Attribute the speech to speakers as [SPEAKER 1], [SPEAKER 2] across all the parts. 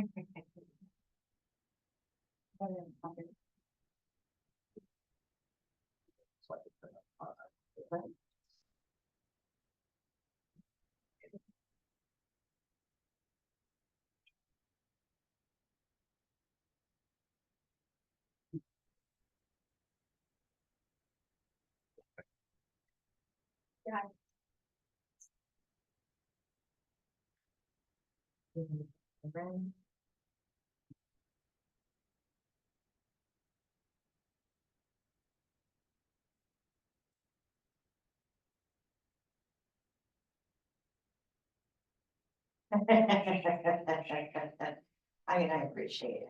[SPEAKER 1] I mean, I appreciate it.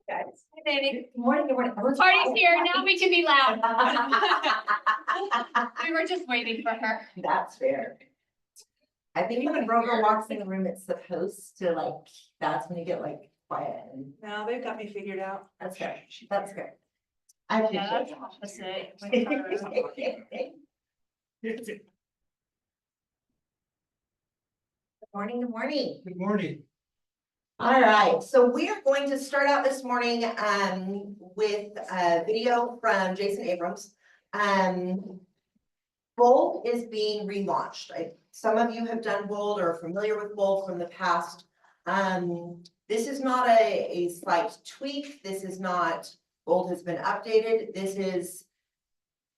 [SPEAKER 1] Guys.
[SPEAKER 2] Hey, baby.
[SPEAKER 1] Good morning, good morning. Everyone's
[SPEAKER 2] Party's
[SPEAKER 1] quiet.
[SPEAKER 2] here, now we can be loud. We were just waiting for her.
[SPEAKER 1] That's fair. I think when a broker walks in the room, it's supposed to like, that's when you get like quiet and
[SPEAKER 3] No, they've got me figured out.
[SPEAKER 1] that's good. That's good. I
[SPEAKER 2] Yeah,
[SPEAKER 1] appreciate
[SPEAKER 2] that's opposite.
[SPEAKER 1] it. Good morning, good morning.
[SPEAKER 4] Good morning.
[SPEAKER 1] All right, so we are going to start out this morning with a video from Jason Abrams. Bold is being relaunched. Some of you have done Bold or are familiar with Bold from the past. This is not a slight tweak. This is not, Bold has been updated. This is,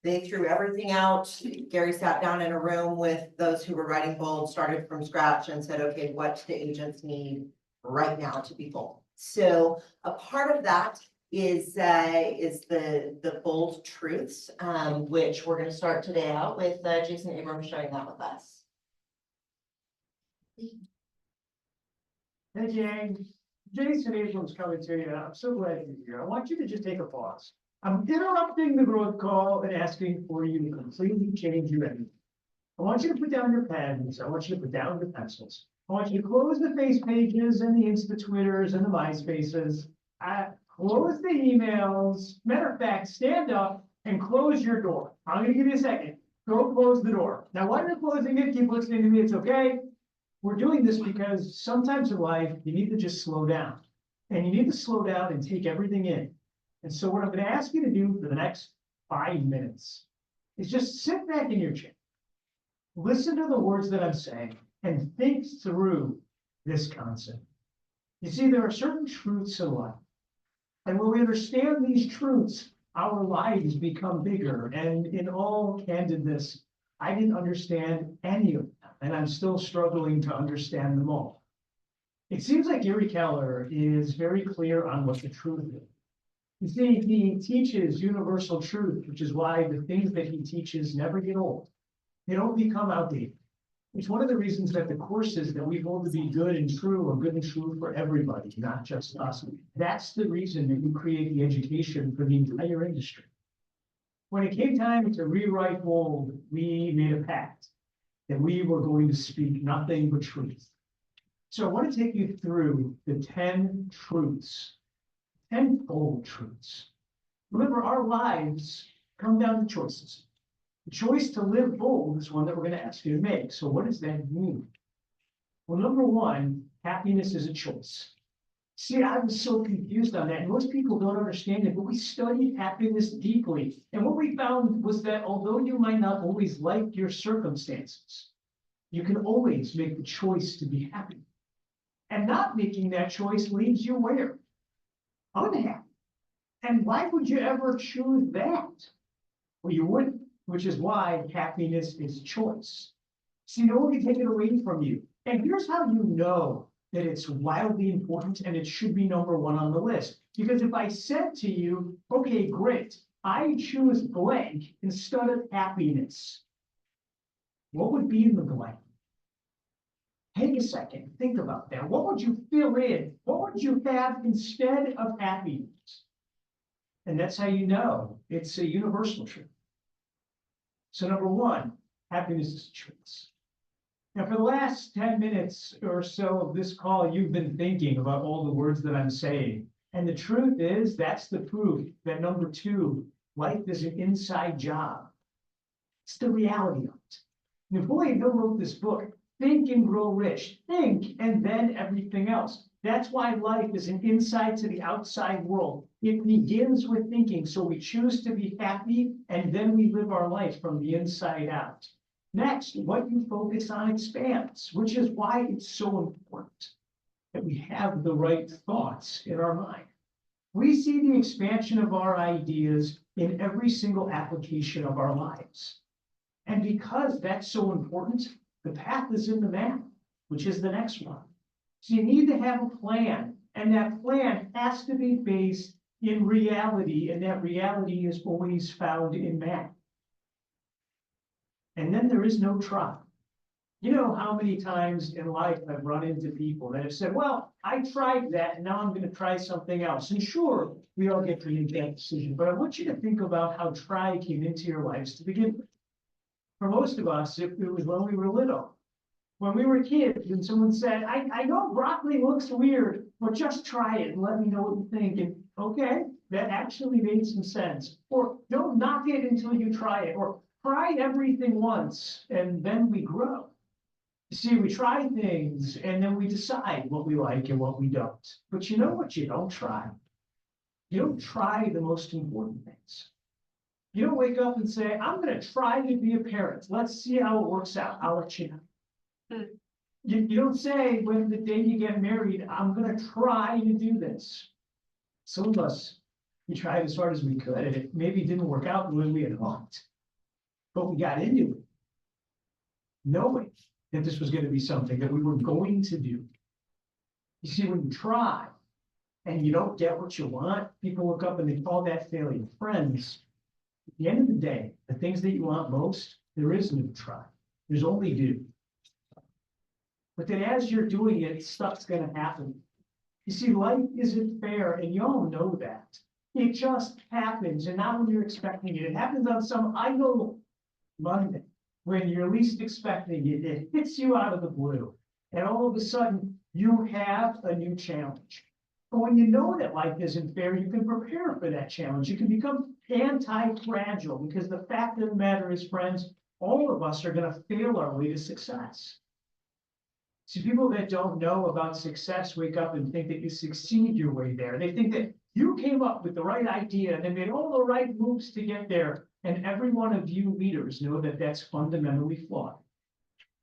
[SPEAKER 1] they threw everything out. Gary sat down in a room with those who were writing Bold, started from scratch and said, okay, what do agents need right now to be bold? So a part of that is the bold truths, which we're going to start today out with Jason Abrams sharing that with us.
[SPEAKER 4] Hey, gang. Jason Abrams coming to you. I'm so glad you're here. I want you to just take a pause. I'm interrupting the growth call and asking for you to completely change your energy. I want you to put down your pens. I want you to put down your pencils. I want you to close the face pages and the Insta Twitters and the MySpaces. Close the emails. Matter of fact, stand up and close your door. I'm gonna give you a second. Go close the door. Now, while you're closing it, keep listening to me. It's okay. We're doing this because sometimes in life, you need to just slow down. And you need to slow down and take everything in. And so what I'm gonna ask you to do for the next 5 minutes is just sit back in your chair. Listen to the words that I'm saying and think through this concept. You see, there are certain truths in life. And when we understand these truths, our lives become bigger. And in all candidness, I didn't understand any of them, and I'm still struggling to understand them all. It seems like Gary Keller is very clear on what the truth is. You see, he teaches universal truth, which is why the things that he teaches never get old. They don't become outdated. It's one of the reasons that the courses that we hold to be good and true are good and true for everybody, not just us. That's the reason that you create the education for the entire industry. When it came time to rewrite Bold, we made a pact that we were going to speak nothing but truth. So I want to take you through the 10 truths, 10 bold truths. Remember, our lives come down to choices. The choice to live bold is one that we're going to ask you to make. So what does that mean? Well, number one, happiness is a choice. See, I was so confused on that. And most people don't understand it, but we studied happiness deeply. And what we found was that although you might not always like your circumstances, you can always make the choice to be happy. And not making that choice leaves you where? Unhappy. And why would you ever choose that? Well, you wouldn't. Which is why happiness is choice. See, no one can take it away from you. And here's how you know that it's wildly important and it should be number one on the list. Because if I said to you, okay, great, I choose blank instead of happiness, what would be in the blank? Take a second, think about that. What would you fill in? What would you have instead of happiness? And that's how you know it's a universal truth. So number one, happiness is a choice. Now, for the last 10 minutes or so of this call, you've been thinking about all the words that I'm saying. And the truth is, that's the proof that number two, life is an inside job. It's the reality of it. Napoleon Hill wrote this book Think and grow rich. Think and then everything else. That's why life is an inside to the outside world. It begins with thinking, so we choose to be happy and then we live our life from the inside out. Next, what you focus on expands, which is why it's so important that we have the right thoughts in our mind. We see the expansion of our ideas in every single application of our lives. And because that's so important, the path is in the map, which is the next one. So you need to have a plan, and that plan has to be based in reality, and that reality is always found in math. And then there is no try. You know how many times in life I've run into people that have said, well, I tried that and now I'm going to try something else. And sure, we all get to make that decision, but I want you to think about how try came into your lives to begin with. For most of us, it was when we were little. When we were kids and someone said, I know broccoli looks weird, but just try it and let me know what you think. And okay, that actually made some sense. Or don't knock it until you try it. Or try everything once and then we grow. You see, we try things and then we decide what we like and what we don't. But you know what you don't try? You don't try the most important things. You don't wake up and say, I'm going to try to be a parent. Let's see how it works out. I'll let you know. You don't say when the day you get married, I'm going to try to do this. Some of us, we tried as hard as we could, and it maybe didn't work out the way we had hoped. But we got into it, knowing that this was going to be something that we were going to do. You see, when you try and you don't get what you want, people look up and they call that failure. Friends, at the end of the day, the things that you want most, there is no try. There's only do. But then as you're doing it, stuff's going to happen. You see, life isn't fair, and you all know that. It just happens, and not when you're expecting it. It happens on some idle Monday, when you're least expecting it. It hits you out of the blue, and all of a sudden, you have a new challenge. But when you know that life isn't fair, you can prepare for that challenge. You can become anti-fragile, because the fact of the matter is, friends, all of us are going to fail our way to success. See, people that don't know about success wake up and think that you succeed your way there. They think that you came up with the right idea and made all the right moves to get there. And every one of you leaders know that that's fundamentally flawed.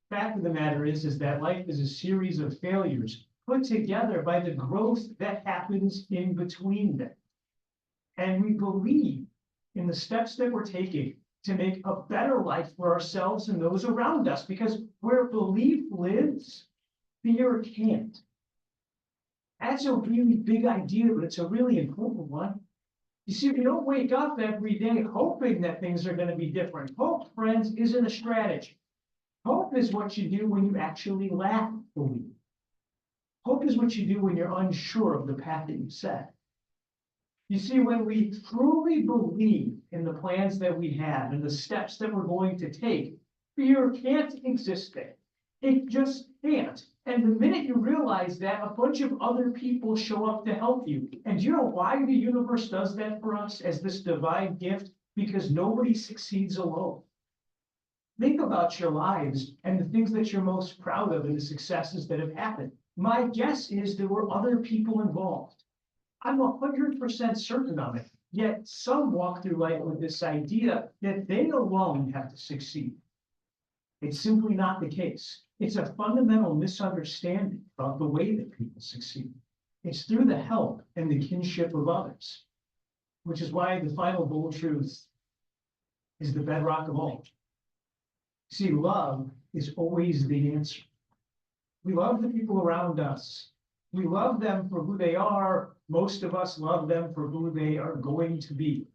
[SPEAKER 4] Fact of the matter is that life is a series of failures put together by the growth that happens in between them. And we believe in the steps that we're taking to make a better life for ourselves and those around us, because where belief lives, fear can't. That's a really big idea, but it's a really important one. You see, we don't wake up every day hoping that things are going to be different. Hope, friends, isn't a strategy. Hope is what you do when you actually lack belief. Hope is what you do when you're unsure of the path that you set. You see, when we truly believe in the plans that we have and the steps that we're going to take, fear can't exist there. It just can't. And the minute you realize that, a bunch of other people show up to help you. And you know why the universe does that for us as this divine gift? Because nobody succeeds alone. Think about your lives and the things that you're most proud of and the successes that have happened. My guess is there were other people involved. I'm 100% certain of it. Yet some walk through life with this idea that they alone have to succeed. It's simply not the case. It's a fundamental misunderstanding about the way that people succeed. It's through the help and the kinship of others, which is why the final bold truth is the bedrock of all. See, love is always the answer. We love the people around us. We love them for who they are. Most of us love them for who they are going to be.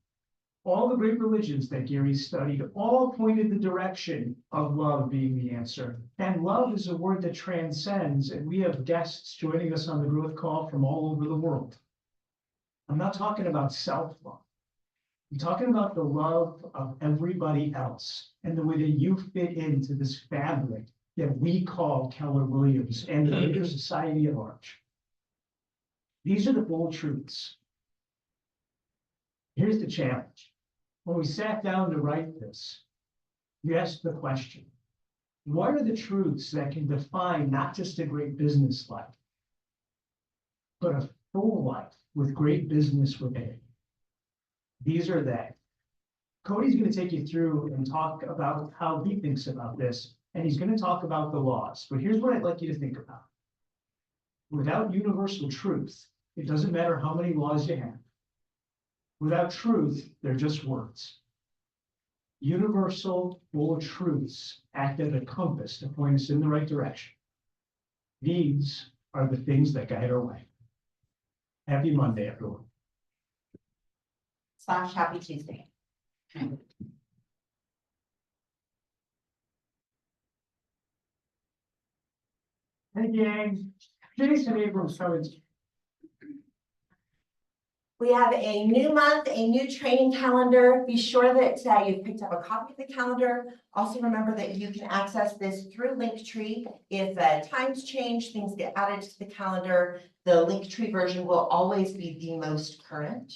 [SPEAKER 4] All the great religions that Gary studied all pointed the direction of love being the answer. And love is a word that transcends, and we have guests joining us on the growth call from all over the world. I'm not talking about self-love. I'm talking about the love of everybody else and the way that you fit into this fabric that we call Keller Williams and the greater society at large. These are the bold truths. Here's the challenge. When we sat down to write this, you asked the question, What are the truths that can define not just a great business life, but a full life with great business within it? These are they. Cody's gonna take you through and talk about how he thinks about this, and he's gonna talk about the laws. But here's what I'd like you to think about. Without universal truth, it doesn't matter how many laws you have. Without truth, they're just words. Universal full truths act as a compass to point us in the right direction. These are the things that guide our way. Happy Monday, everyone.
[SPEAKER 1] / Happy Tuesday.
[SPEAKER 4] Hey, gang. Jason Abrams coming.
[SPEAKER 1] We have a new month, a new training calendar. Be sure that you've picked up a copy of the calendar. Also remember that you can access this through Linktree. If times change, things get added to the calendar, the Linktree version will always be the most current.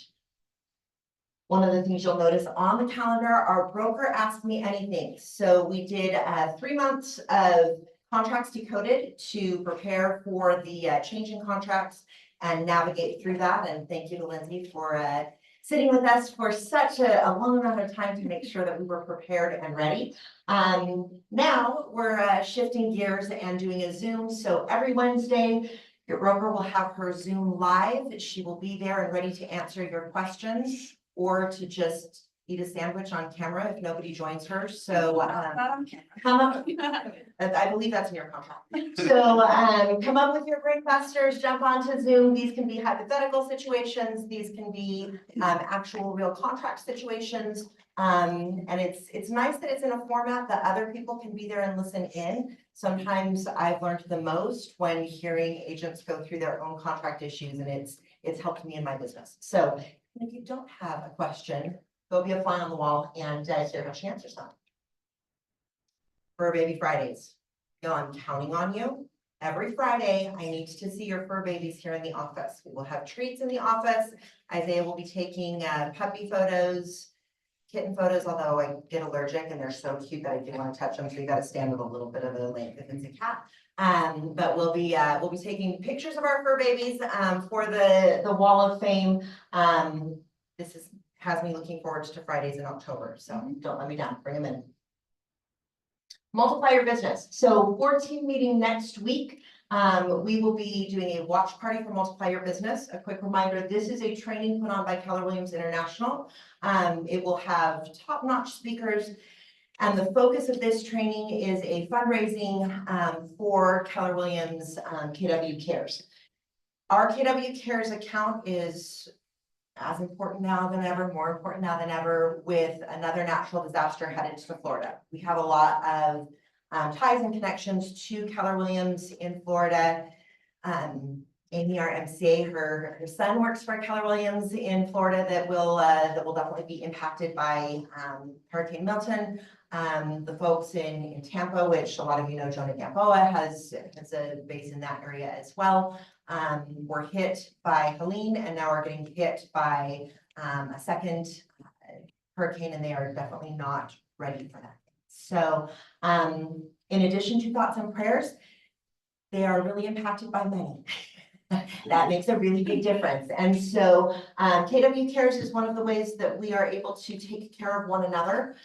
[SPEAKER 1] One of the things you'll notice on the calendar, our broker asked me anything. So we did 3 months of contracts decoded to prepare for the change in contracts and navigate through that. And thank you to Lindsay for sitting with us for such a long amount of time to make sure that we were prepared and ready. Now we're shifting gears and doing a Zoom. So every Wednesday, your broker will have her Zoom live. She will be there and ready to answer your questions or to just eat a sandwich on camera if nobody joins her. So
[SPEAKER 2] Not on
[SPEAKER 1] come up. I believe that's in your contract. So come up with your brainbusters, jump onto Zoom. These can be hypothetical situations. These can be actual real contract situations. And it's nice that it's in a format that other people can be there and listen in. Sometimes I've learned the most when hearing agents go through their own contract issues, and it's helped me in my business. So if you don't have a question, go be a fly on the wall and hear how she answers them. Fur Baby Fridays. You know, I'm counting on you. Every Friday, I need to see your fur babies here in the office. We will have treats in the office. Isaiah will be taking puppy photos, kitten photos, although I get allergic and they're so cute that I do want to touch them. So you got to stand with a little bit of a length if it's a cat. But we'll be taking pictures of our fur babies for the Wall of Fame. This has me looking forward to Fridays in October. So don't let me down. Bring them in. Multiply your business. So 14 meeting next week. We will be doing a watch party for Multiply Your Business. A quick reminder, this is a training put on by Keller Williams International. It will have top-notch speakers. And the focus of this training is a fundraising for Keller Williams KW Cares. Our KW Cares account is as important now than ever, more important now than ever, with another natural disaster headed to Florida. We have a lot of ties and connections to Keller Williams in Florida. Amy, our MCA, her son works for Keller Williams in Florida that will definitely be impacted by Hurricane Milton. The folks in Tampa, which a lot of you know, Jonah Gamboa has a base in that area as well. Were hit by Helene and now are getting hit by a second hurricane, and they are definitely not ready for that. So in addition to thoughts and prayers, they are really impacted by money. That makes a really big difference. And so KW Cares is one of the ways that we are able to take care of one another.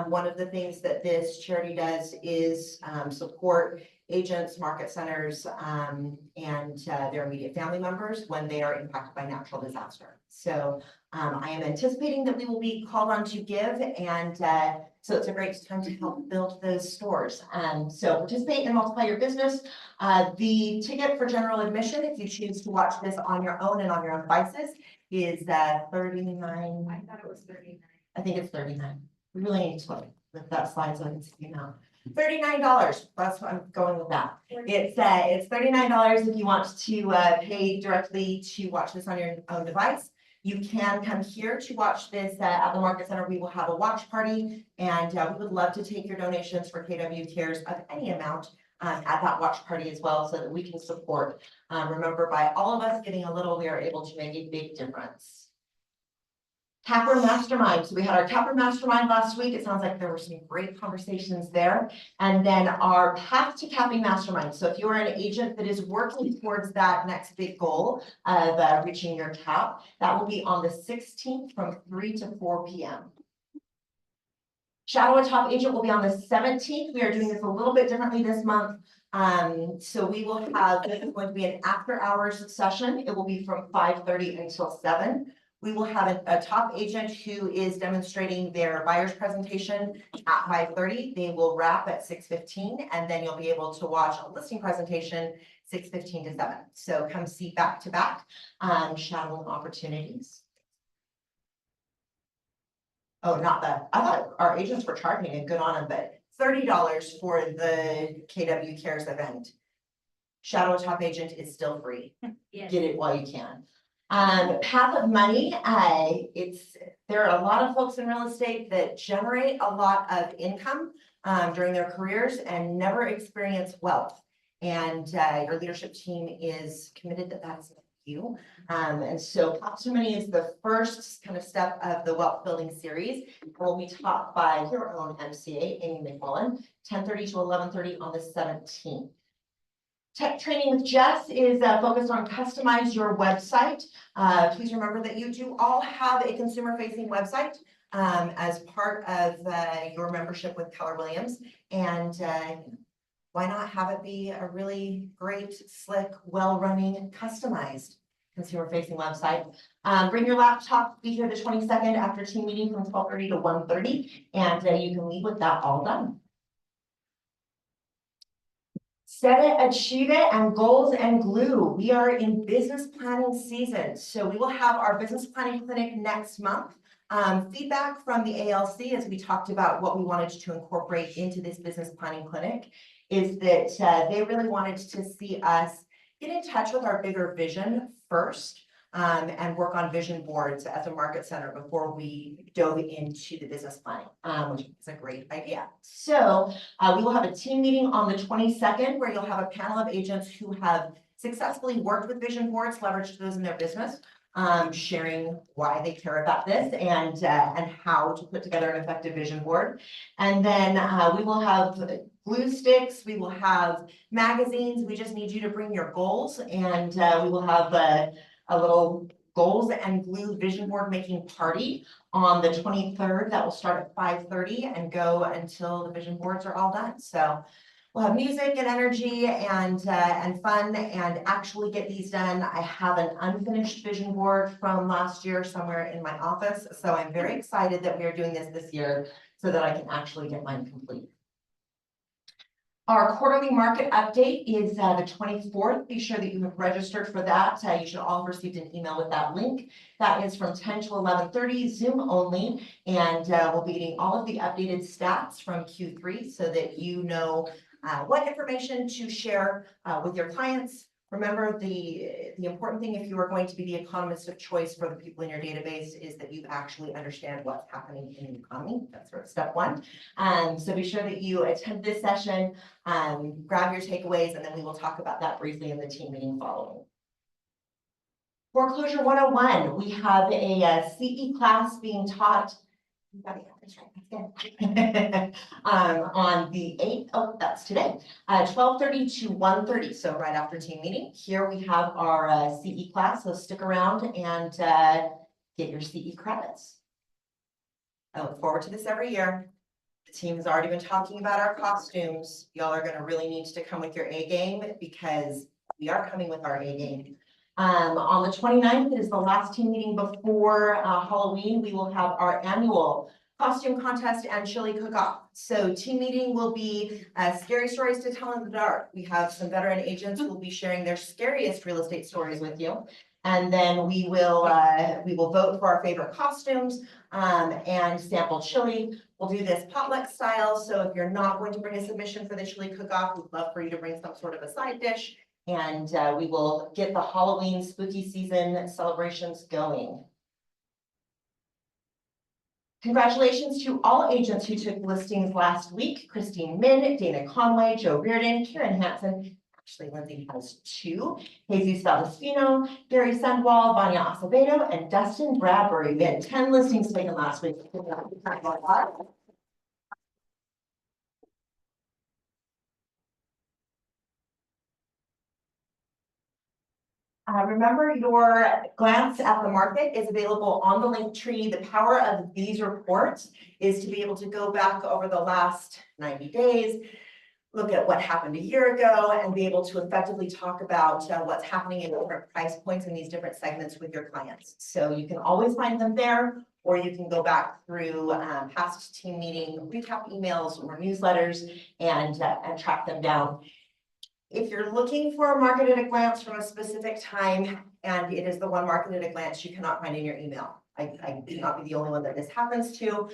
[SPEAKER 1] One of the things that this charity does is support agents, market centers, and their immediate family members when they are impacted by natural disaster. So I am anticipating that we will be called on to give, and so it's a great time to help build those stores. So participate and multiply your business. The ticket for general admission, if you choose to watch this on your own and on your own devices, is $39.
[SPEAKER 2] I thought it was 39.
[SPEAKER 1] I think it's 39. We really need to look with that slide so I can see you now. $39. That's what I'm going with that. It's $39 if you want to pay directly to watch this on your own device. You can come here to watch this at the Market Center. We will have a watch party, and we would love to take your donations for KW Cares of any amount at that watch party as well, so that we can support. Remember, by all of us getting a little, we are able to make a big difference. Capper Mastermind. So we had our Capper Mastermind last week. It sounds like there were some great conversations there. And then our Path to Capping Mastermind. So if you are an agent that is working towards that next big goal of reaching your cap, that will be on the 16th from 3 to 4 p.m. Shadow a Top Agent will be on the 17th. We are doing this a little bit differently this month. So we will have, this is going to be an after hours session. It will be from 5:30 until 7. We will have a top agent who is demonstrating their buyer's presentation at 5:30. They will wrap at 6:15, and then you'll be able to watch a listing presentation 6:15 to 7. So come see back to back shadowing opportunities. Oh, not that. I thought our agents were charging and good on them, but $30 for the KW Cares event. Shadow Top Agent is still free.
[SPEAKER 2] Yes.
[SPEAKER 1] Get it while you can. Path of Money, there are a lot of folks in real estate that generate a lot of income during their careers and never experience wealth. And your leadership team is committed that that's you. And so Path of Money is the first kind of step of the wealth building series. It will be taught by your own MCA, Amy McMullen, 10:30 to 11:30 on the 17th. Tech Training with Jess is focused on customize your website. Please remember that you do all have a consumer facing website as part of your membership with Keller Williams. And why not have it be a really great, slick, well-running, customized consumer facing website? Bring your laptop, be here the 22nd after team meeting from 12:30 to 1:30, and you can leave with that all done. Set it, achieve it, and goals and glue. We are in business planning season. So we will have our business planning clinic next month. Feedback from the ALC as we talked about what we wanted to incorporate into this business planning clinic is that they really wanted to see us get in touch with our bigger vision first. And work on vision boards at the market center before we dove into the business planning, which is a great idea. So we will have a team meeting on the 22nd where you'll have a panel of agents who have successfully worked with vision boards, leveraged those in their business, sharing why they care about this and how to put together an effective vision board. And then we will have glue sticks, we will have magazines. We just need you to bring your goals, and we will have a little goals and glue vision board making party on the 23rd that will start at 5:30 and go until the vision boards are all done. So we'll have music and energy and fun and actually get these done. I have an unfinished vision board from last year somewhere in my office. So I'm very excited that we are doing this year so that I can actually get mine complete. Our quarterly market update is the 24th. Be sure that you have registered for that. You should all have received an email with that link. That is from 10 to 11:30, Zoom only, and we'll be getting all of the updated stats from Q3 so that you know what information to share with your clients. Remember, the important thing if you are going to be the economist of choice for the people in your database is that you actually understand what's happening in the economy. That's sort of step one. So be sure that you attend this session, grab your takeaways, and then we will talk about that briefly in the team meeting following. Foreclosure 101, we have a CE class being taught. That's right, on the 8th, oh, that's today, 12:30 to 1:30, so right after team meeting. Here we have our CE class, so stick around and get your CE credits. I look forward to this every year. The team has already been talking about our costumes. Y'all are gonna really need to come with your A game because we are coming with our A game. On the 29th is the last team meeting before Halloween. We will have our annual costume contest and chili cook-off. So team meeting will be scary stories to tell in the dark. We have some veteran agents who will be sharing their scariest real estate stories with you. And then we will vote for our favorite costumes and sample chili. We'll do this potluck style. So if you're not going to bring a submission for the chili cook-off, we'd love for you to bring some sort of a side dish. And we will get the Halloween spooky season celebrations going. Congratulations to all agents who took listings last week: Christine Min, Dana Conway, Joe Reardon, Karen Hansen, Actually, Lindsay has two, Jesus Valdespino, Gary Sundwall, Vanya Acevedo, and Dustin Bradbury. We had 10 listings taken last week. Remember, your glance at the market is available on the link tree. The power of these reports is to be able to go back over the last 90 days, look at what happened a year ago, and be able to effectively talk about what's happening in different price points in these different segments with your clients. So you can always find them there, or you can go back through past team meeting recap emails or newsletters and track them down. If you're looking for a market at a glance from a specific time, and it is the one market at a glance you cannot find in your email, I do not be the only one that this happens to,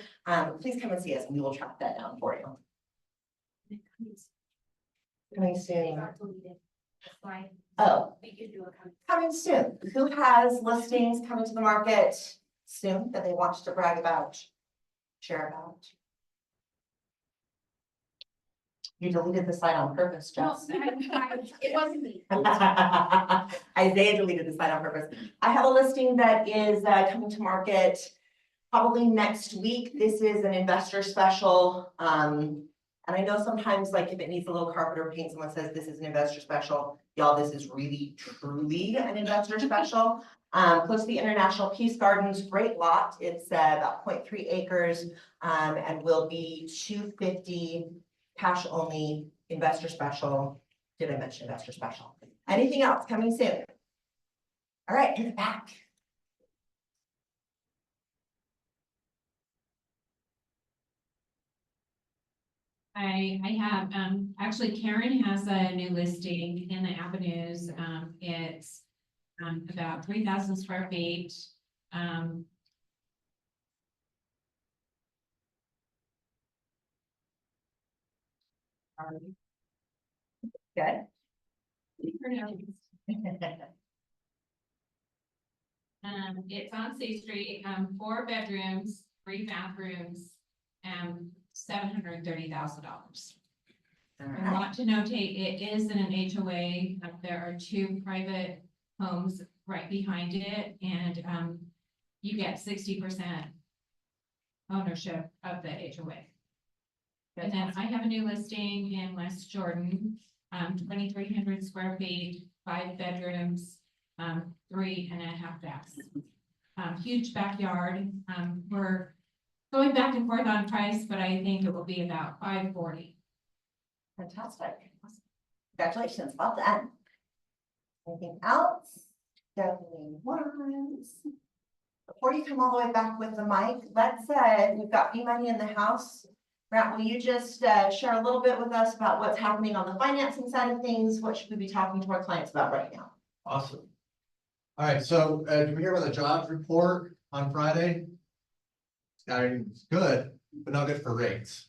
[SPEAKER 1] please come and see us and we will track that down for you. Coming soon. Oh, coming soon. Who has listings coming to the market soon that they want to brag about, share about? You deleted the site on purpose, Jess.
[SPEAKER 2] It wasn't me.
[SPEAKER 1] Isaiah deleted the site on purpose. I have a listing that is coming to market probably next week. This is an investor special. And I know sometimes, like, if it needs a little carpet or paint, someone says this is an investor special. Y'all, this is really truly an investor special. Close to the International Peace Gardens, great lot. It's about 0.3 acres and will be 250 cash only, investor special. Did I mention investor special? Anything else coming soon? All right, in the back.
[SPEAKER 3] I have, actually Karen has a new listing in the Avenues. It's about 3,000 square feet.
[SPEAKER 1] Good.
[SPEAKER 3] It's on C Street, 4 bedrooms, 3 bathrooms, $730,000. I want to notate, it is in an HOA. There are 2 private homes right behind it, and you get 60% ownership of the HOA. And then I have a new listing in West Jordan, 2,300 square feet, 5 bedrooms, 3.5 baths. Huge backyard. We're going back and forth on price, but I think it will be about $540,000.
[SPEAKER 1] Fantastic. Congratulations, well done. Anything else? Definitely ones. Before you come all the way back with the mic, let's we've got money in the house. Grant, will you just share a little bit with us about what's happening on the financing side of things? What should we be talking to our clients about right now?
[SPEAKER 5] Awesome. All right, so did we hear about the jobs report on Friday? It's good, but not good for rates.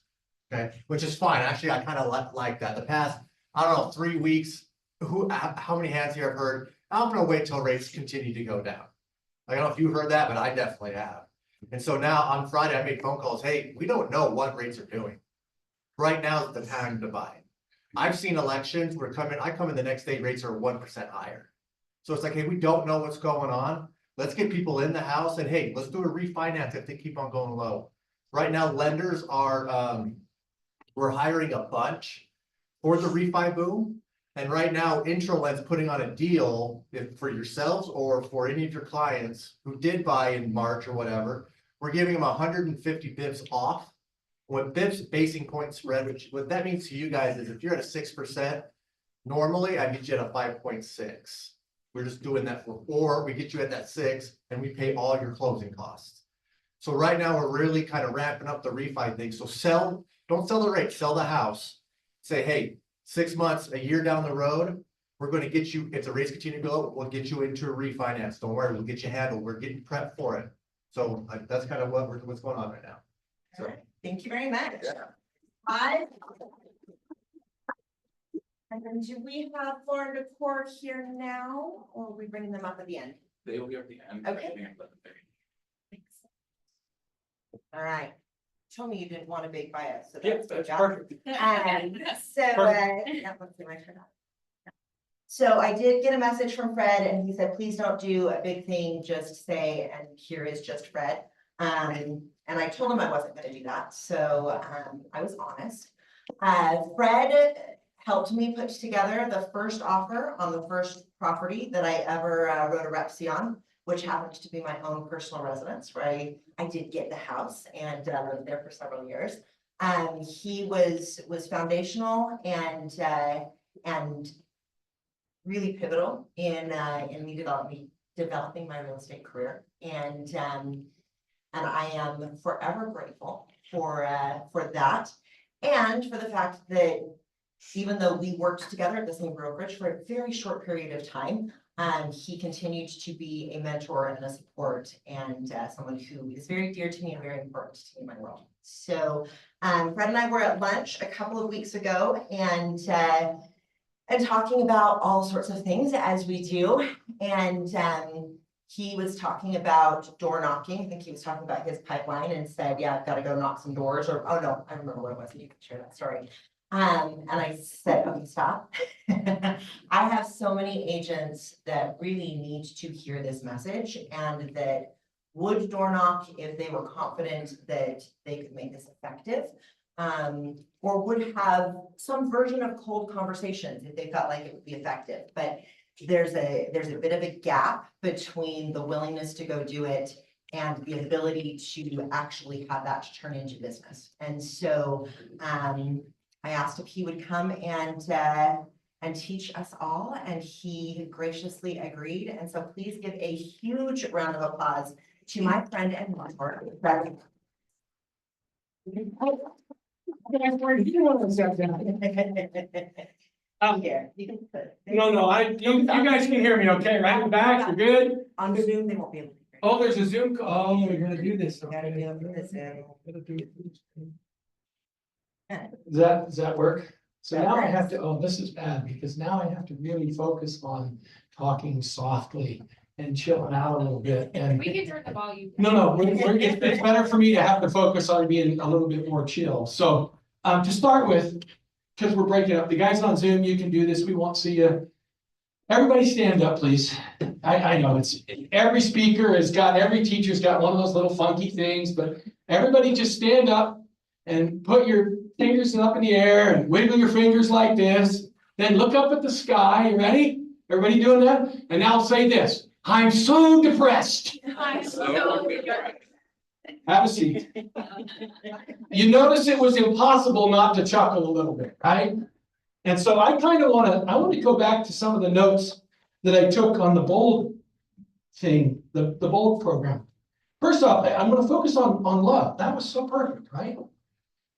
[SPEAKER 5] Okay, which is fine. Actually, I kind of like that. The past, I don't know, 3 weeks, how many hands here have heard, I'm gonna wait till rates continue to go down. I don't know if you heard that, but I definitely have. And so now on Friday, I made phone calls. Hey, we don't know what rates are doing. Right now is the time to buy. I've seen elections where I come in the next day, rates are 1% higher. So it's like, hey, we don't know what's going on. Let's get people in the house and hey, let's do a refinance if they keep on going low. Right now, lenders are, we're hiring a bunch for the refi boom. And right now, IntroLend's putting on a deal for yourselves or for any of your clients who did buy in March or whatever. We're giving them 150 bips off. What bips, basing point spread, which what that means to you guys is if you're at a 6%, normally I get you at a 5.6. We're just doing that or we get you at that 6 and we pay all your closing costs. So right now we're really kind of ramping up the refi thing. So don't sell the rate, sell the house. Say, hey, 6 months, a year down the road, we're going to get you, if the rates continue to go up, we'll get you into a refinance. Don't worry, we'll get you handled. We're getting prepped for it. So that's kind of what's going on right now. So
[SPEAKER 1] Thank you very much.
[SPEAKER 5] Yeah.
[SPEAKER 1] 5. And then do we have Florida Decor here now, or are we bringing them up at the end?
[SPEAKER 6] They will be at the end.
[SPEAKER 1] Okay.
[SPEAKER 6] I think at 11:30.
[SPEAKER 1] All right. Told me you didn't want a big bias, so
[SPEAKER 6] Yeah,
[SPEAKER 1] that's good
[SPEAKER 6] that's
[SPEAKER 1] job.
[SPEAKER 6] perfect.
[SPEAKER 1] So,
[SPEAKER 6] Perfect.
[SPEAKER 1] yeah, let's see my shirt out. So I did get a message from Fred and he said, please don't do a big thing, just say, and here is just Fred. And I told him I wasn't gonna do that, so, I was honest. Fred helped me put together the first offer on the first property that I ever wrote a REPC on, which happened to be my own personal residence, where I did get the house and lived there for several years. He was foundational and really pivotal in me developing my real estate career. And I am forever grateful for that. And for the fact that even though we worked together at the same brokerage for a very short period of time, he continued to be a mentor and a support and someone who is very dear to me and very important to me in my world. So Fred and I were at lunch a couple of weeks ago and talking about all sorts of things as we do. And he was talking about door knocking. I think he was talking about his pipeline and said, yeah, I've got to go knock some doors, or, oh no, I remember what it was. You can share that story. And I said, okay, stop. I have so many agents that really need to hear this message and that would door knock if they were confident that they could make this effective, or would have some version of cold conversations if they felt like it would be effective. But there's a bit of a gap between the willingness to go do it and the ability to actually have that to turn into business. And so I asked if he would come and teach us all, and he graciously agreed. And so please give a huge round of applause to my friend and mentor, Fred. Here, you can put.
[SPEAKER 7] No, you guys can hear me okay, right in the back, you're good?
[SPEAKER 1] On Zoom, they won't be able to hear.
[SPEAKER 7] Oh, there's a Zoom call, oh, we're gonna do this.
[SPEAKER 1] Gotta be able to put this in.
[SPEAKER 7] Does that work? So
[SPEAKER 1] That
[SPEAKER 7] now I
[SPEAKER 1] works.
[SPEAKER 7] have to, oh, this is bad, because now I have to really focus on talking softly and chilling out a little bit, and.
[SPEAKER 3] We can turn the volume.
[SPEAKER 7] No, it's better for me to have to focus on being a little bit more chill, so, to start with, because we're breaking up, the guys on Zoom, you can do this, we won't see you. Everybody stand up, please. I know it's, every speaker has got, every teacher's got one of those little funky things, but everybody just stand up and put your fingers up in the air and wiggle your fingers like this. Then look up at the sky, you ready? Everybody doing that? And now say this, I'm so depressed.
[SPEAKER 3] I'm so
[SPEAKER 7] Have a seat. You notice it was impossible not to chuckle a little bit, right? And so I kind of I want to go back to some of the notes that I took on the BOLD thing, the BOLD program. First off, I'm going to focus on love. That was so perfect, right?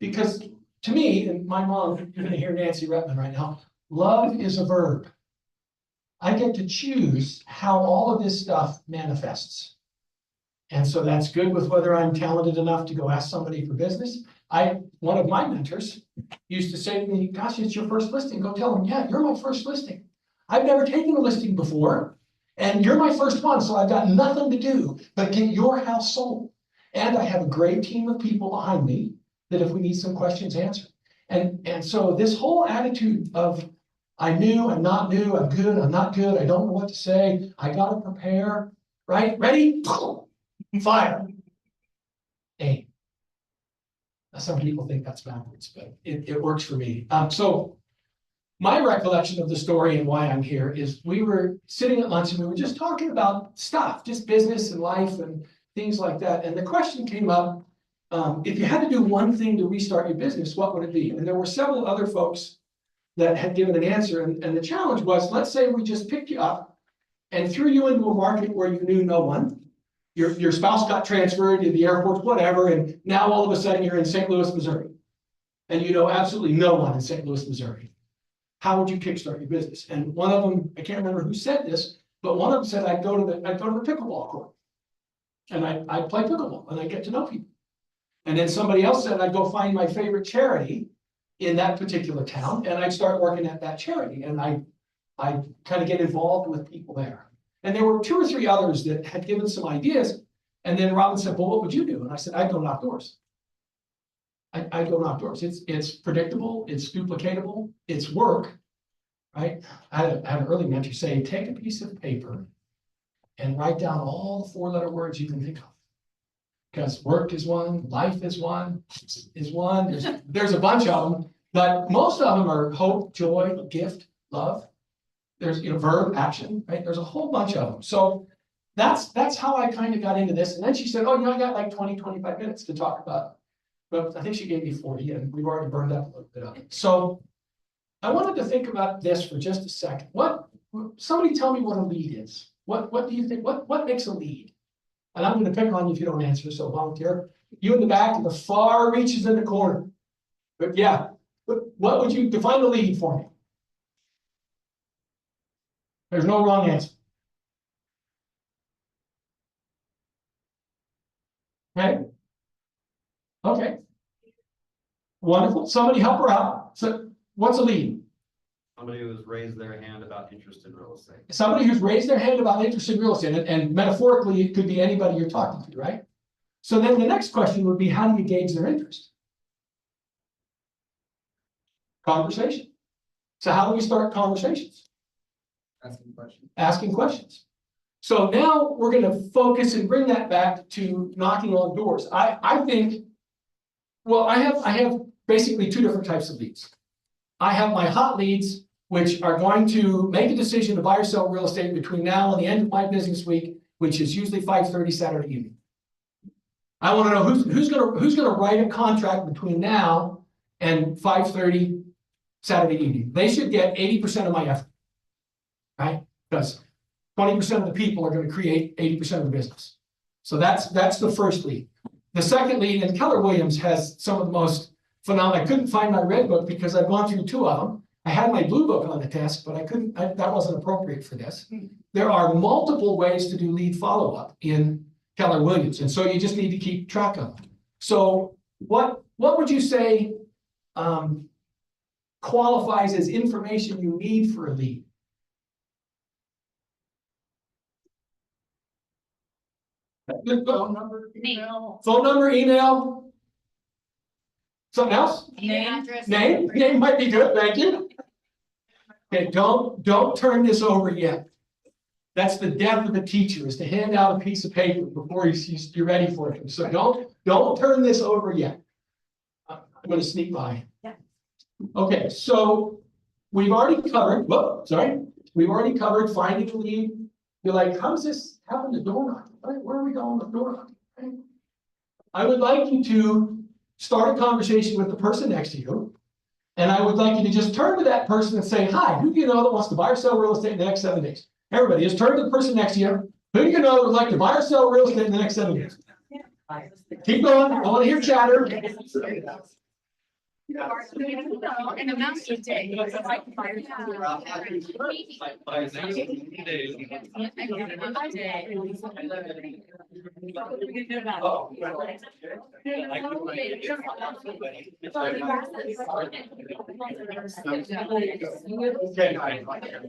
[SPEAKER 7] Because to me, and my mom, you're going to hear Nancy Retman right now, love is a verb. I get to choose how all of this stuff manifests. And so that's good with whether I'm talented enough to go ask somebody for business. One of my mentors used to say to me, gosh, it's your first listing. Go tell them, yeah, you're my first listing. I've never taken a listing before, and you're my first one, so I've got nothing to do but get your house sold. And I have a great team of people behind me that if we need some questions answered. And so this whole attitude of I'm new, I'm not new, I'm good, I'm not good, I don't know what to say, I gotta prepare, right? Ready? Fire. Aim. Now, some people think that's backwards, but it works for me. So my recollection of the story and why I'm here is we were sitting at lunch and we were just talking about stuff, just business and life and things like that. And the question came up, if you had to do one thing to restart your business, what would it be? And there were several other folks that had given an answer. And the challenge was, let's say we just picked you up and threw you into a market where you knew no one. Your spouse got transferred to the airport, whatever, and now all of a sudden you're in St. Louis, Missouri. And you know absolutely no one in St. Louis, Missouri. How would you kickstart your business? And one of them, I can't remember who said this, but one of them said I'd go to the pickleball court. And I'd play pickleball and I'd get to know people. And then somebody else said I'd go find my favorite charity in that particular town and I'd start working at that charity. And I kind of get involved with people there. And there were 2 or 3 others that had given some ideas. And then Robin said, well, what would you do? And I said, I'd go knock doors. I'd go knock doors. It's predictable, it's duplicatable, it's work, right? I had an early mentor say, take a piece of paper and write down all the 4-letter words you can think of. Because work is one, life is one, there's a bunch of them, but most of them are hope, joy, gift, love. There's, verb, action, right? There's a whole bunch of them. So that's how I kind of got into this. And then she said, oh, I got like 20-25 minutes to talk about it. But I think she gave me 40 and we've already burned up a little bit of it. So I wanted to think about this for just a second. Somebody tell me what a lead is. What do you think? What makes a lead? And I'm going to pick on you if you don't answer, so volunteer. You in the back and the far reaches in the corner. But yeah, what would you define a lead for me? There's no wrong answer. Okay. Okay. Wonderful. Somebody help her out. So what's a lead?
[SPEAKER 6] Somebody who's raised their hand about interest in real estate.
[SPEAKER 7] Somebody who's raised their hand about interest in real estate, and metaphorically, it could be anybody you're talking to, right? So then the next question would be, how do you gauge their interest? Conversation. So how do we start conversations?
[SPEAKER 6] Asking questions.
[SPEAKER 7] Asking questions. So now we're going to focus and bring that back to knocking on doors. I think, well, I have basically 2 different types of leads. I have my hot leads, which are going to make a decision to buy or sell real estate between now and the end of my business week, which is usually 5:30 Saturday evening. I want to know who's going to write a contract between now and 5:30 Saturday evening. They should get 80% of my effort, right? Because 20% of the people are going to create 80% of the business. So that's the first lead. The second lead, and Keller Williams has some of the most phenomenal. I couldn't find my red book because I've gone through 2 of them. I had my blue book on the desk, but that wasn't appropriate for this. There are multiple ways to do lead follow-up in Keller Williams, and so you just need to keep track of them. So what would you say qualifies as information you need for a lead?
[SPEAKER 4] Phone number, email.
[SPEAKER 7] Phone number, email. Something else?
[SPEAKER 3] Name.
[SPEAKER 7] Name might be good, thank you. Okay, don't turn this over yet. That's the death of a teacher, is to hand out a piece of paper before you're ready for it. So don't turn this over yet. I'm going to sneak by.
[SPEAKER 1] Yeah.
[SPEAKER 7] Okay, so we've already covered, we've already covered finding a lead. You're like, how does this happen to door knocking? Right? Where are we going with door knocking? Right? I would like you to start a conversation with the person next to you. And I would like you to just turn to that person and say, hi, who do you know that wants to buy or sell real estate in the next 7 days? Everybody, just turn to the person next to you. Who do you know that would like to buy or sell real estate in the next 7 days? Keep going. I want to hear chatter.
[SPEAKER 2] And the master day.
[SPEAKER 7] Okay.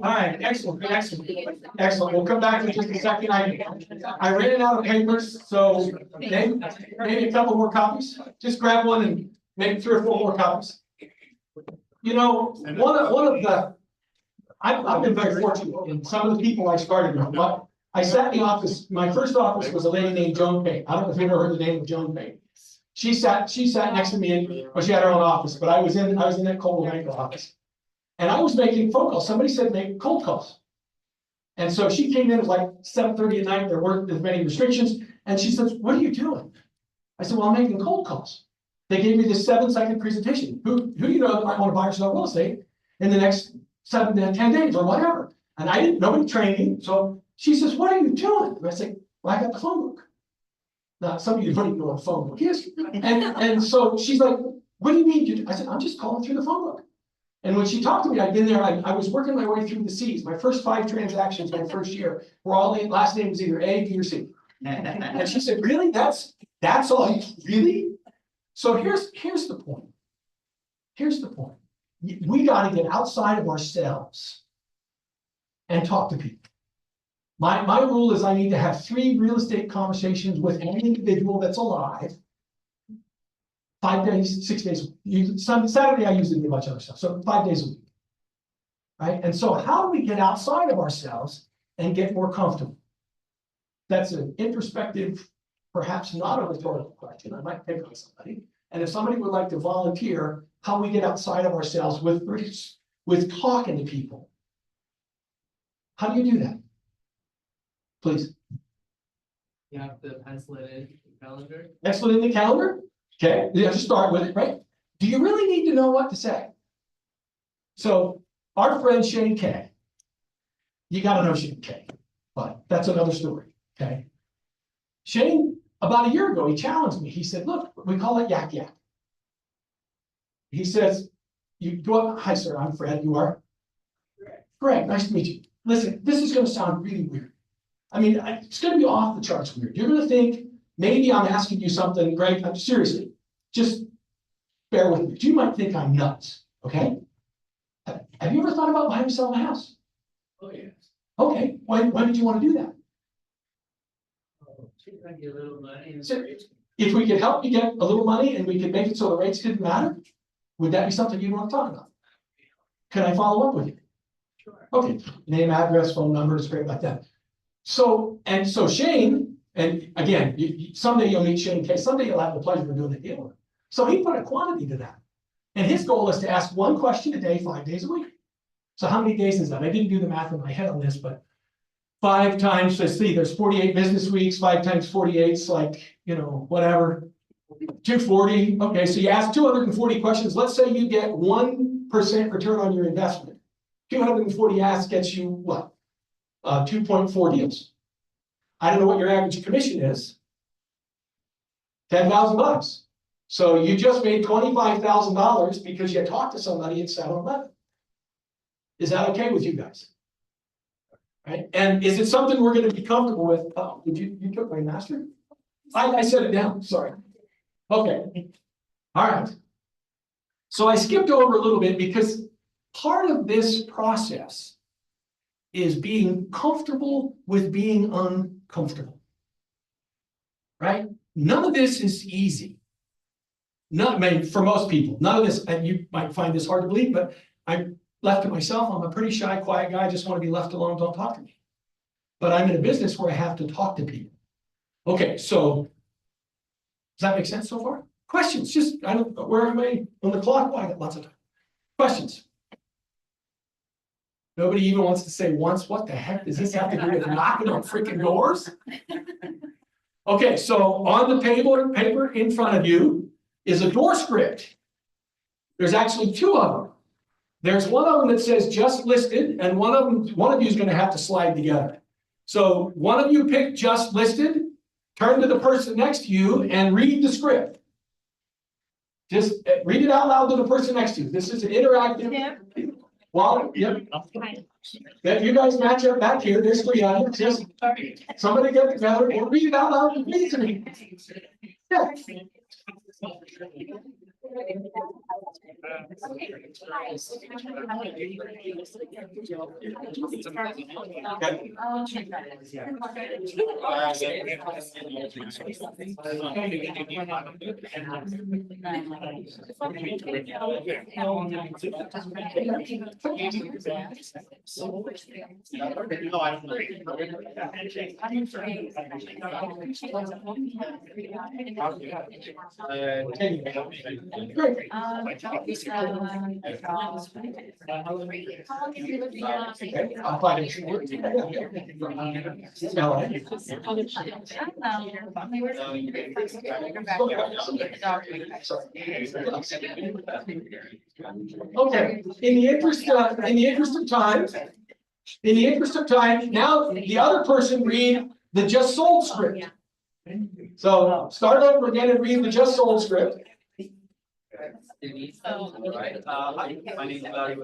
[SPEAKER 7] All right, excellent. We'll come back in just a second. I ran out of papers, so maybe a couple more copies. Just grab one and maybe 3 or 4 more copies. You know, one of the, I've been very fortunate in some of the people I started with, but I sat in the office, my first office was a lady named Joan Payne. I don't know if you've ever heard the name of Joan Payne. She sat next to me, well, she had her own office, but I was in that Coldwell Banker office. And I was making phone calls. Somebody said make cold calls. And so she came in at like 7:30 at night. There weren't as many restrictions. And she says, what are you doing? I said, well, I'm making cold calls. They gave me this 7-second presentation. Who do you know that might want to buy or sell real estate in the next 7 to 10 days or whatever? And nobody trained me. So she says, what are you doing? And I say, well, I got the phone book. Now, some of you don't even know what a phone book is. And so she's like, what do you mean? I said, I'm just calling through the phone book. And when she talked to me, I'd been there, I was working my way through the C's. My first 5 transactions my first year were all in, last name was either A, B, or C. And she said, really? That's all? Really? So here's the point. Here's the point. We got to get outside of ourselves and talk to people. My rule is I need to have 3 real estate conversations with any individual that's alive. 5 days, 6 days. Saturday I usually do a bunch of other stuff. So 5 days a week. right? And so how do we get outside of ourselves and get more comfortable? That's an introspective, perhaps not a rhetorical question. I might pick on somebody. And if somebody would like to volunteer, how we get outside of ourselves with talking to people. How do you do that? Please.
[SPEAKER 8] You have to pencil it in the calendar.
[SPEAKER 7] Pencil it in the calendar. Okay, you have to start with it, right? Do you really need to know what to say? So our friend Shane Kay. You gotta know Shane Kay, but that's another story, okay? Shane, about a year ago, he challenged me. He said, look, we call it yak yak. He says, you go up, hi sir, I'm Fred, you are? Greg, nice to meet you. Listen, this is gonna sound really weird. I mean, it's gonna be off the charts weird. You're gonna think, maybe I'm asking you something, Greg, I'm seriously, just bear with me. You might think I'm nuts, okay? Have you ever thought about buying or selling a house?
[SPEAKER 8] Oh, yes.
[SPEAKER 7] Okay, why did you want to do that?
[SPEAKER 8] I get a little money.
[SPEAKER 7] So, if we could help you get a little money and we could make it so the rates didn't matter, would that be something you'd want to talk about? Can I follow up with you?
[SPEAKER 8] Sure.
[SPEAKER 7] Okay, name, address, phone numbers, great like that. So Shane, and again, someday you'll meet Shane Kay, someday you'll have the pleasure of doing the deal with him. So he put a quantity to that. And his goal is to ask one question a day, 5 days a week. So how many days is that? I didn't do the math in my head on this, but 5 times, let's see, there's 48 business weeks, 5 times 48 is like, whatever. 240, okay, so you ask 240 questions. Let's say you get 1% return on your investment. 240 asks gets you what? 2.4 deals. I don't know what your average commission is. $10,000. So you just made $25,000 because you talked to somebody at 7-Eleven. Is that okay with you guys? Right? And is it something we're going to be comfortable with? Oh, you took my master? I set it down, sorry. Okay. All right. So I skipped over a little bit because part of this process is being comfortable with being uncomfortable. Right? None of this is easy. For most people, none of this, and you might find this hard to believe, but I'm left to myself. I'm a pretty shy, quiet guy. I just want to be left alone. Don't talk to me. But I'm in a business where I have to talk to people. Okay, so does that make sense so far? Questions? Just, I don't know, where am I on the clock? Well, I got lots of time. Questions? Nobody even wants to say once, what the heck does this have to do with knocking on freaking doors? Okay, so on the paper in front of you is a door script. There's actually 2 of them. There's one of them that says just listed, and one of you is going to have to slide together. So one of you pick just listed, turn to the person next to you and read the script. Just read it out loud to the person next to you. This is an interactive. Well, yep. If you guys match up back here, there's 3 of you. Just somebody get together and read it out loud and read it to me. Yeah. Great. I'll find it. Okay, in the interest of time, now the other person read the just sold script. So start over again and read the just sold script.
[SPEAKER 6] My name is Larry.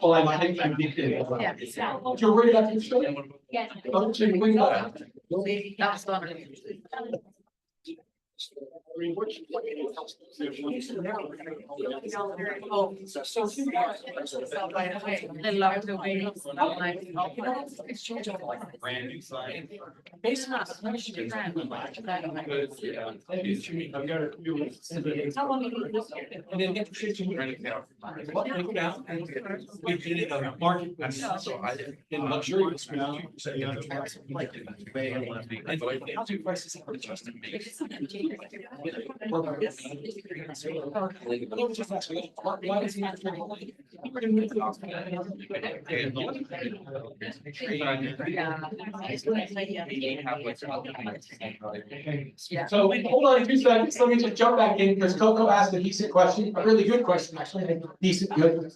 [SPEAKER 7] Well, I think I did. You're worried about your story?
[SPEAKER 2] Yes.
[SPEAKER 7] Oh, so you're worried about
[SPEAKER 6] Brand new sign.
[SPEAKER 7] And then get we did it on a market, so I did in luxury. Housing prices have adjusted. Why is he? So hold on 2 seconds, let me just jump back in because Coco asked a decent question, a really good question, actually, I think decent, good.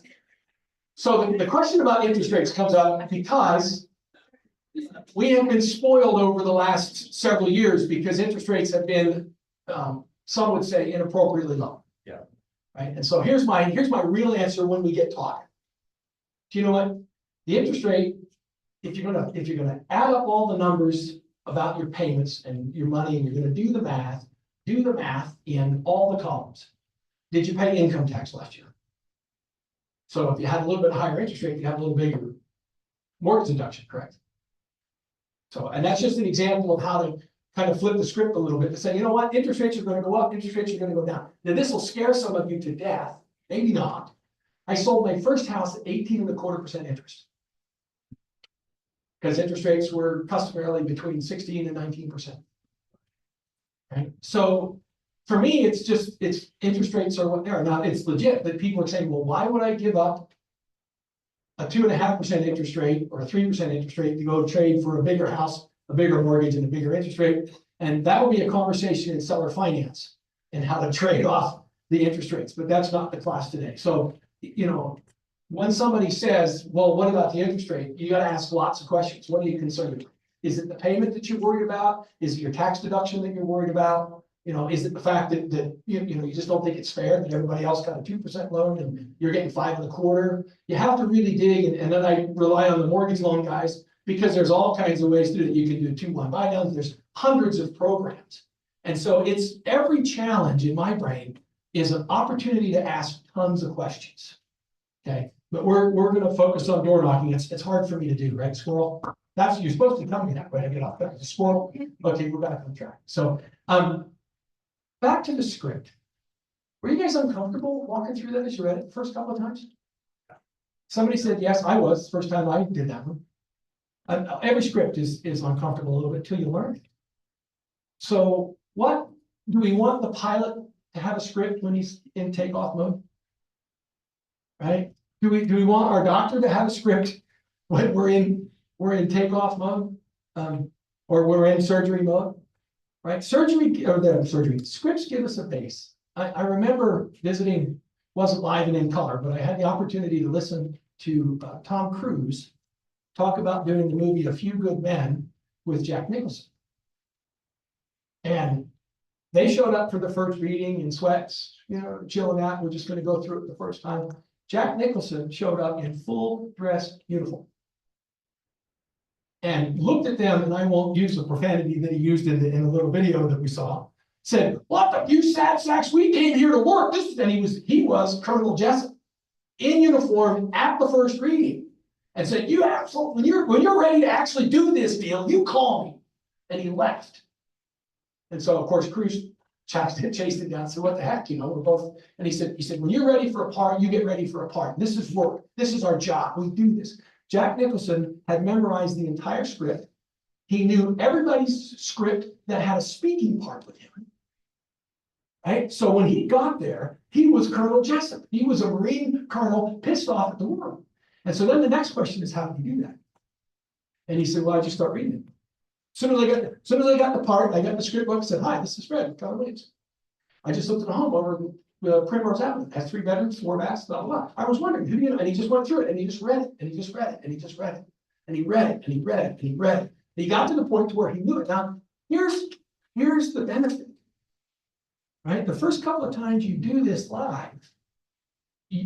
[SPEAKER 7] So the question about interest rates comes up because we have been spoiled over the last several years because interest rates have been, some would say inappropriately low.
[SPEAKER 6] Yeah.
[SPEAKER 7] Right, and so here's my real answer when we get talking. Do you know what? The interest rate, if you're gonna add up all the numbers about your payments and your money, and you're gonna do the math in all the columns. Did you pay income tax last year? So if you had a little bit higher interest rate, you have a little bigger mortgage deduction, correct? So, and that's just an example of how to kind of flip the script a little bit to say, you know what, interest rates are gonna go up, interest rates are gonna go down. Now, this will scare some of you to death, maybe not. I sold my first house at 18.25% interest. Because interest rates were customarily between 16 and 19%. Right, so for me, it's interest rates are what they are. Now, it's legit that people are saying, well, why would I give up a 2.5% interest rate or a 3% interest rate to go trade for a bigger house, a bigger mortgage, and a bigger interest rate? And that will be a conversation in seller finance and how to trade off the interest rates, but that's not the class today. So, you know, when somebody says, well, what about the interest rate? You got to ask lots of questions. What are you concerned about? Is it the payment that you're worried about? Is it your tax deduction that you're worried about? You know, is it the fact that you just don't think it's fair that everybody else got a 2% loan and you're getting 5.25%? You have to really dig, and then I rely on the mortgage loan guys because there's all kinds of ways to do it. You can do 2-1 buy downs. There's hundreds of programs, and so it's every challenge in my brain is an opportunity to ask tons of questions. Okay, but we're going to focus on door knocking. It's hard for me to do, right, Squirrel? That's you're supposed to tell me that way I get off. That's a squirrel. Okay, we're back on track. So, back to the script. Were you guys uncomfortable walking through that as you read it the first couple of times? Somebody said, yes, I was, first time I did that one. Every script is uncomfortable a little bit till you learn it. So what do we want the pilot to have a script when he's in takeoff mode? Right? Do we want our doctor to have a script when we're in takeoff mode? Or we're in surgery mode? Right? Scripts give us a base. I remember visiting, wasn't live and in color, but I had the opportunity to listen to Tom Cruise talk about doing the movie A Few Good Men with Jack Nicholson. And they showed up for the first reading in sweats, you know, chilling out. We're just gonna go through it the first time. Jack Nicholson showed up in full dress uniform. And looked at them, and I won't use the profanity that he used in the little video that we saw. Said, "What the you sad sacks, we came here to work." And he was Colonel Jessup in uniform at the first reading. And said, "You absolutely, when you're ready to actually do this deal, you call me." And he left. And so, of course, Cruz chased it down, said, "What the heck, you know, we're both," and he said, "When you're ready for a part, you get ready for a part. This is work. This is our job. We do this." Jack Nicholson had memorized the entire script. He knew everybody's script that had a speaking part with him. Right? So when he got there, he was Colonel Jessup. He was a Marine colonel pissed off at the world. And so then the next question is, how do you do that? And he said, "Well, I just start reading it. Soon as I got the part, I got the script book, said, 'Hi, this is Fred, Colonel Williams. I just looked at a home over Primrose Avenue, has 3 bedrooms, 4 baths, blah, blah, blah. I was wondering, who do you know?" And he just went through it, and he just read it, and he just read it, and he just read it, and he read it, and he read it, and he read it. And he got to the point to where he knew it. Now, here's the benefit. Right? The first couple of times you do this live,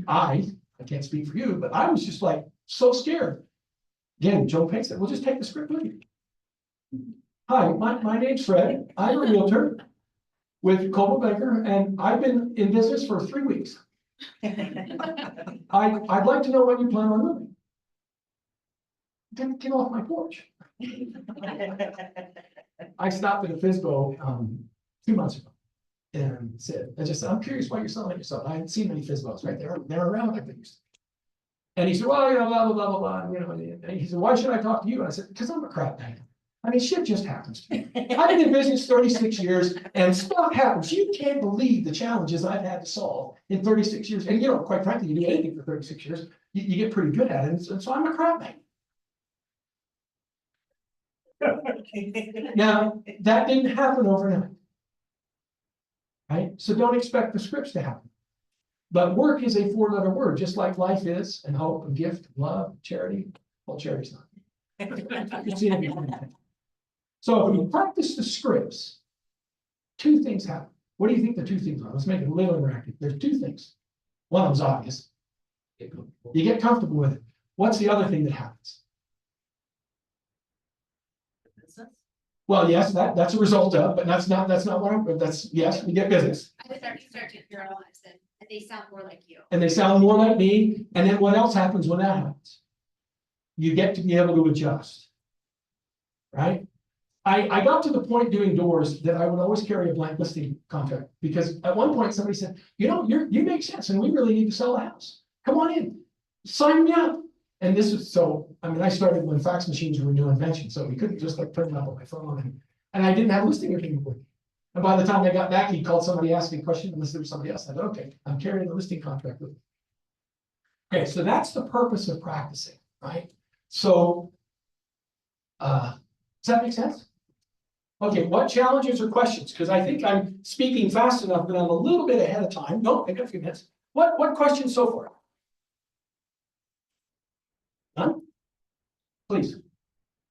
[SPEAKER 7] I can't speak for you, but I was just like so scared. Again, Joe Payne said, "We'll just take the script with you." "Hi, my name's Fred. I'm a realtor with Coldwell Banker, and I've been in business for 3 weeks. I'd like to know when you plan on moving." Get off my porch. I stopped at a FSBO 2 months ago and said, "I'm curious why you're selling it yourself. I haven't seen many FSBOs, right? They're around like they used to." And he said, "Well, you know, blah, blah, blah, blah, blah." And, you know, and he said, "Why should I talk to you?" And I said, "Because I'm a crap banker. I mean, shit just happens to me. I've been in business 36 years and stuff happens. You can't believe the challenges I've had to solve in 36 years. And, you know, quite frankly, you do anything for 36 years, you get pretty good at it. And so I'm a crap banker." Now, that didn't happen overnight. Right? So don't expect the scripts to happen. But work is a 4-letter word, just like life is, and hope, and gift, and love, charity. Well, charity's not. It's in everything. So if you practice the scripts, 2 things happen. What do you think the 2 things are? Let's make it a little interactive. There's 2 things. One of them's obvious. You get comfortable with it. What's the other thing that happens? Well, yes, that's a result of, but that's not what I'm, but that's, yes, you get business.
[SPEAKER 2] You start to generalize them, and they sound more like you.
[SPEAKER 7] And they sound more like me. And then what else happens when that happens? You get to be able to adjust. Right? I got to the point doing doors that I would always carry a blank listing contract, because at one point somebody said, "You know, you make sense, and we really need to sell a house. Come on in, sign me up." And this is so, I mean, I started when fax machines were a new invention, so we couldn't just like turn it up on my phone, and I didn't have a listing agreement with me. And by the time I got back, he called somebody, asking a question, unless there was somebody else. I said, "Okay, I'm carrying a listing contract with me." Okay, so that's the purpose of practicing, right? So, does that make sense? Okay, what challenges or questions? Because I think I'm speaking fast enough that I'm a little bit ahead of time. No, I got a few minutes. What questions so far? None? Please.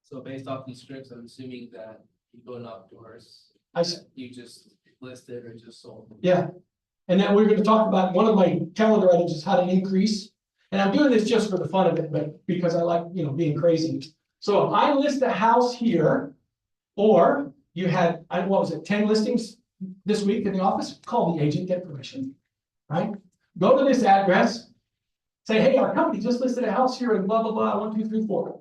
[SPEAKER 8] So based off these scripts, I'm assuming that you go knock doors,
[SPEAKER 7] I s-
[SPEAKER 8] you just listed or just sold.
[SPEAKER 7] Yeah. And then we're going to talk about, one of my calendar items is how to increase. And I'm doing this just for the fun of it, but because I like, you know, being crazy. So if I list a house here, or you had, what was it, 10 listings this week in the office, call the agent, get permission, right? Go to this address, say, "Hey, our company just listed a house here in blah, blah, blah, 1, 2, 3, 4.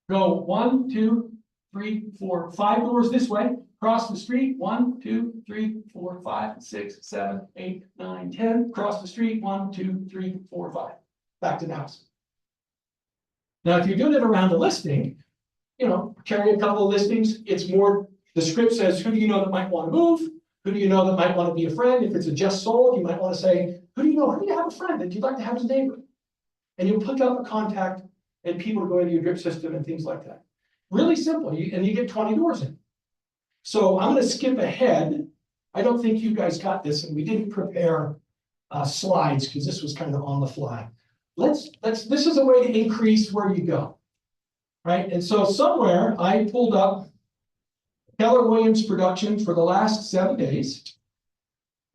[SPEAKER 7] Go 1, 2, 3, 4, 5 doors this way, cross the street, 1, 2, 3, 4, 5, 6, 7, 8, 9, 10, cross the street, 1, 2, 3, 4, 5, back to the house. Now, if you're doing it around a listing, you know, carry a couple of listings, it's more, the script says, who do you know that might want to move? Who do you know that might want to be a friend? If it's a just sold, you might want to say, who do you have a friend that you'd like to have as a neighbor? And you'll pick up a contact, and people go into your drip system and things like that. Really simple, and you get 20 doors in. So I'm going to skip ahead. I don't think you guys got this, and we didn't prepare slides because this was kind of on the fly. This is a way to increase where you go, right? And so somewhere I pulled up Keller Williams production for the last 7 days.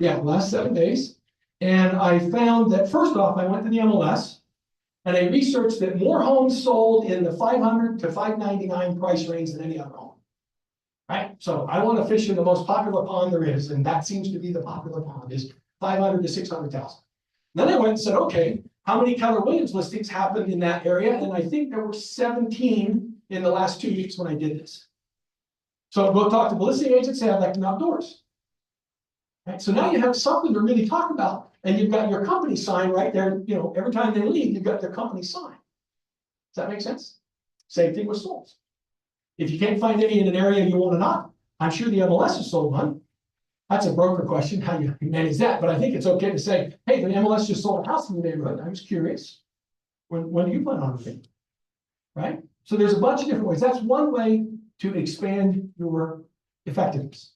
[SPEAKER 7] Yeah, last 7 days. And I found that first off, I went to the MLS and I researched that more homes sold in the 500 to 599 price range than any other home. Right? So I want to fish in the most popular pond there is, and that seems to be the popular pond is 500 to 600,000. Then I went and said, okay, how many Keller Williams listings happened in that area? And I think there were 17 in the last 2 weeks when I did this. So go talk to the listing agents, say I'd like them outdoors. Right, so now you have something to really talk about, and you've got your company sign right there, you know, every time they leave, you've got their company sign. Does that make sense? Same thing with solds. If you can't find any in an area you want to knock, I'm sure the MLS has sold one. That's a broker question, how you manage that, but I think it's okay to say, hey, the MLS just sold a house in the neighborhood, I was curious. When do you plan on moving? Right? So there's a bunch of different ways. That's one way to expand your effectiveness.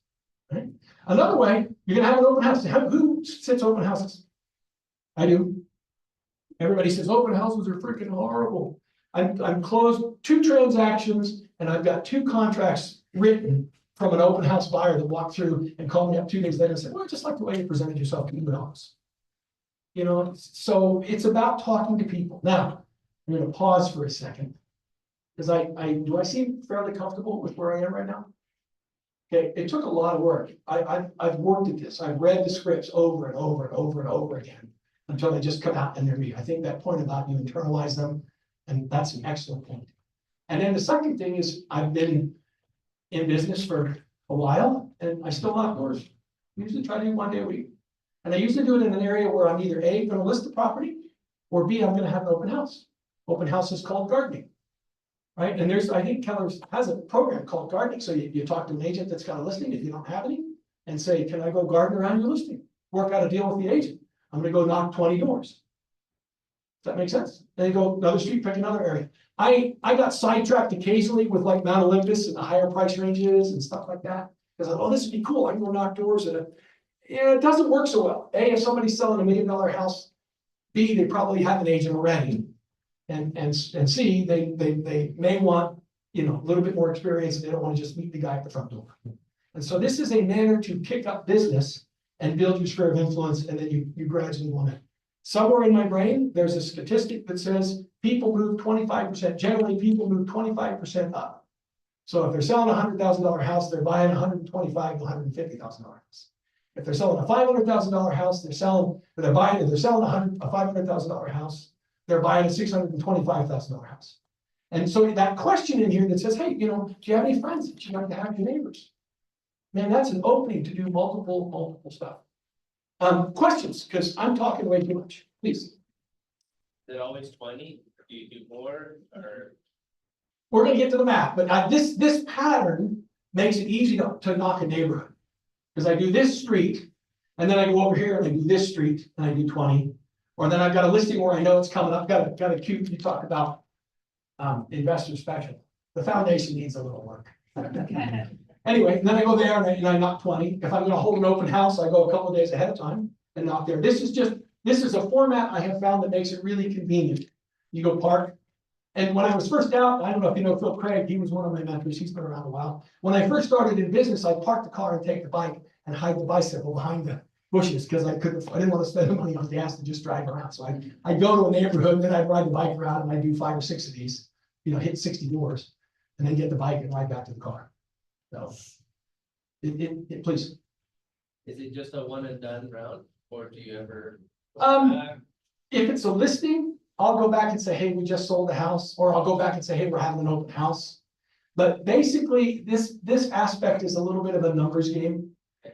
[SPEAKER 7] Right? Another way, you're gonna have an open house. Who sits open houses? I do. Everybody says open houses are freaking horrible. I'm closed 2 transactions and I've got 2 contracts written from an open house buyer that walked through and called me up 2 days later and said, well, I just like the way you presented yourself to the house. You know, so it's about talking to people. Now, I'm gonna pause for a second. Because do I seem fairly comfortable with where I am right now? Okay, it took a lot of work. I've worked at this. I've read the scripts over and over and over and over again until they just come out and they're me. I think that point about you internalize them, and that's an excellent point. And then the second thing is I've been in business for a while and I still knock doors. I usually try to do 1 day a week. And I usually do it in an area where I'm either A, gonna list the property, or B, I'm gonna have an open house. Open house is called gardening. Right, and I think Keller's has a program called gardening, so you talk to an agent that's got a listing, if you don't have any, and say, can I go garden around your listing? Work out a deal with the agent, I'm gonna go knock 20 doors. Does that make sense? Then you go another street, pick another area. I got sidetracked occasionally with like Mount Olympus and the higher price ranges and stuff like that, because I thought, oh, this would be cool, I can go knock doors, and it doesn't work so well. A, if somebody's selling $1 million house, B, they probably have an agent already. And C, they may want, you know, a little bit more experience, and they don't want to just meet the guy at the front door. And so this is a manner to pick up business and build your sphere of influence, and then you gradually want to. Somewhere in my brain, there's a statistic that says people move 25%, generally people move 25% up. So if they're selling a $100,000 house, they're buying $125,000 to $150,000 house. If they're selling a $500,000 house, they're selling a $500,000 house. They're buying a $625,000 house. And so that question in here that says, hey, you know, do you have any friends that you like to have your neighbors? Man, that's an opening to do multiple stuff. Questions, because I'm talking way too much, please.
[SPEAKER 8] Is it always 20? Do you do more or?
[SPEAKER 7] We're gonna get to the math, but this pattern makes it easy to knock a neighborhood. Because I do this street, and then I go over here and I do this street, and I do 20. Or then I've got a listing where I know it's coming up, got a cute, you talk about investor special. The foundation needs a little work. Anyway, then I go there and I knock 20. If I'm gonna hold an open house, I go a couple of days ahead of time and knock there. This is a format I have found that makes it really convenient. You go park. And when I was first out, I don't know if you know Phil Craig, he was one of my mentors, he's been around a while. When I first started in business, I'd park the car and take the bike and hide the bicycle behind the bushes, because I didn't want to spend the money on gas to just drive around. So I'd go to a neighborhood, and then I'd ride the bike around, and I'd do 5 or 6 of these, you know, hit 60 doors, and then get the bike and ride back to the car. So, please.
[SPEAKER 8] Is it just a one and done round, or do you ever?
[SPEAKER 7] If it's a listing, I'll go back and say, hey, we just sold the house, or I'll go back and say, hey, we're having an open house. But basically, this aspect is a little bit of a numbers game.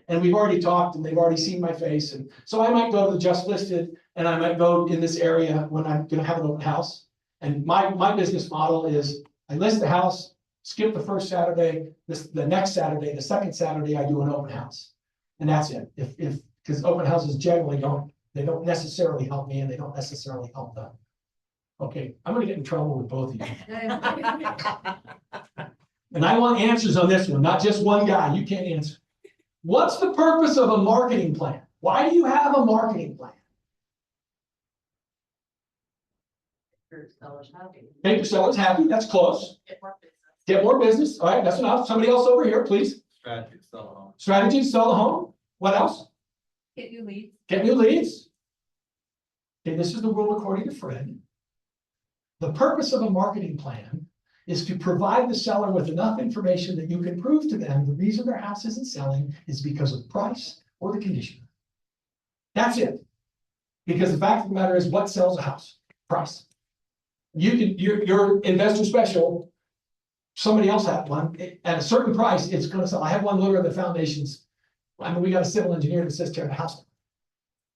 [SPEAKER 7] And we've already talked and they've already seen my face. And so I might go to the just listed, and I might go in this area when I'm gonna have an open house. And my business model is I list the house, skip the first Saturday, the next Saturday, the second Saturday, I do an open house. And that's it. Because open houses generally don't necessarily help me, and they don't necessarily help them. Okay, I'm gonna get in trouble with both of you. And I want answers on this one, not just one guy. You can't answer. What's the purpose of a marketing plan? Why do you have a marketing plan? Make your sellers happy. That's close. Get more business. All right, that's enough. Somebody else over here, please.
[SPEAKER 6] Strategy, sell a home.
[SPEAKER 7] Strategy, sell the home. What else?
[SPEAKER 3] Get new leads.
[SPEAKER 7] Get new leads. Okay, this is the rule according to Fred. The purpose of a marketing plan is to provide the seller with enough information that you can prove to them the reason their house isn't selling is because of price or the condition. That's it. Because the fact of the matter is, what sells a house? Price. You can, your investor special, somebody else had one, at a certain price, it's gonna sell. I have one literally, the foundations. I mean, we got a civil engineer that says tear the house down.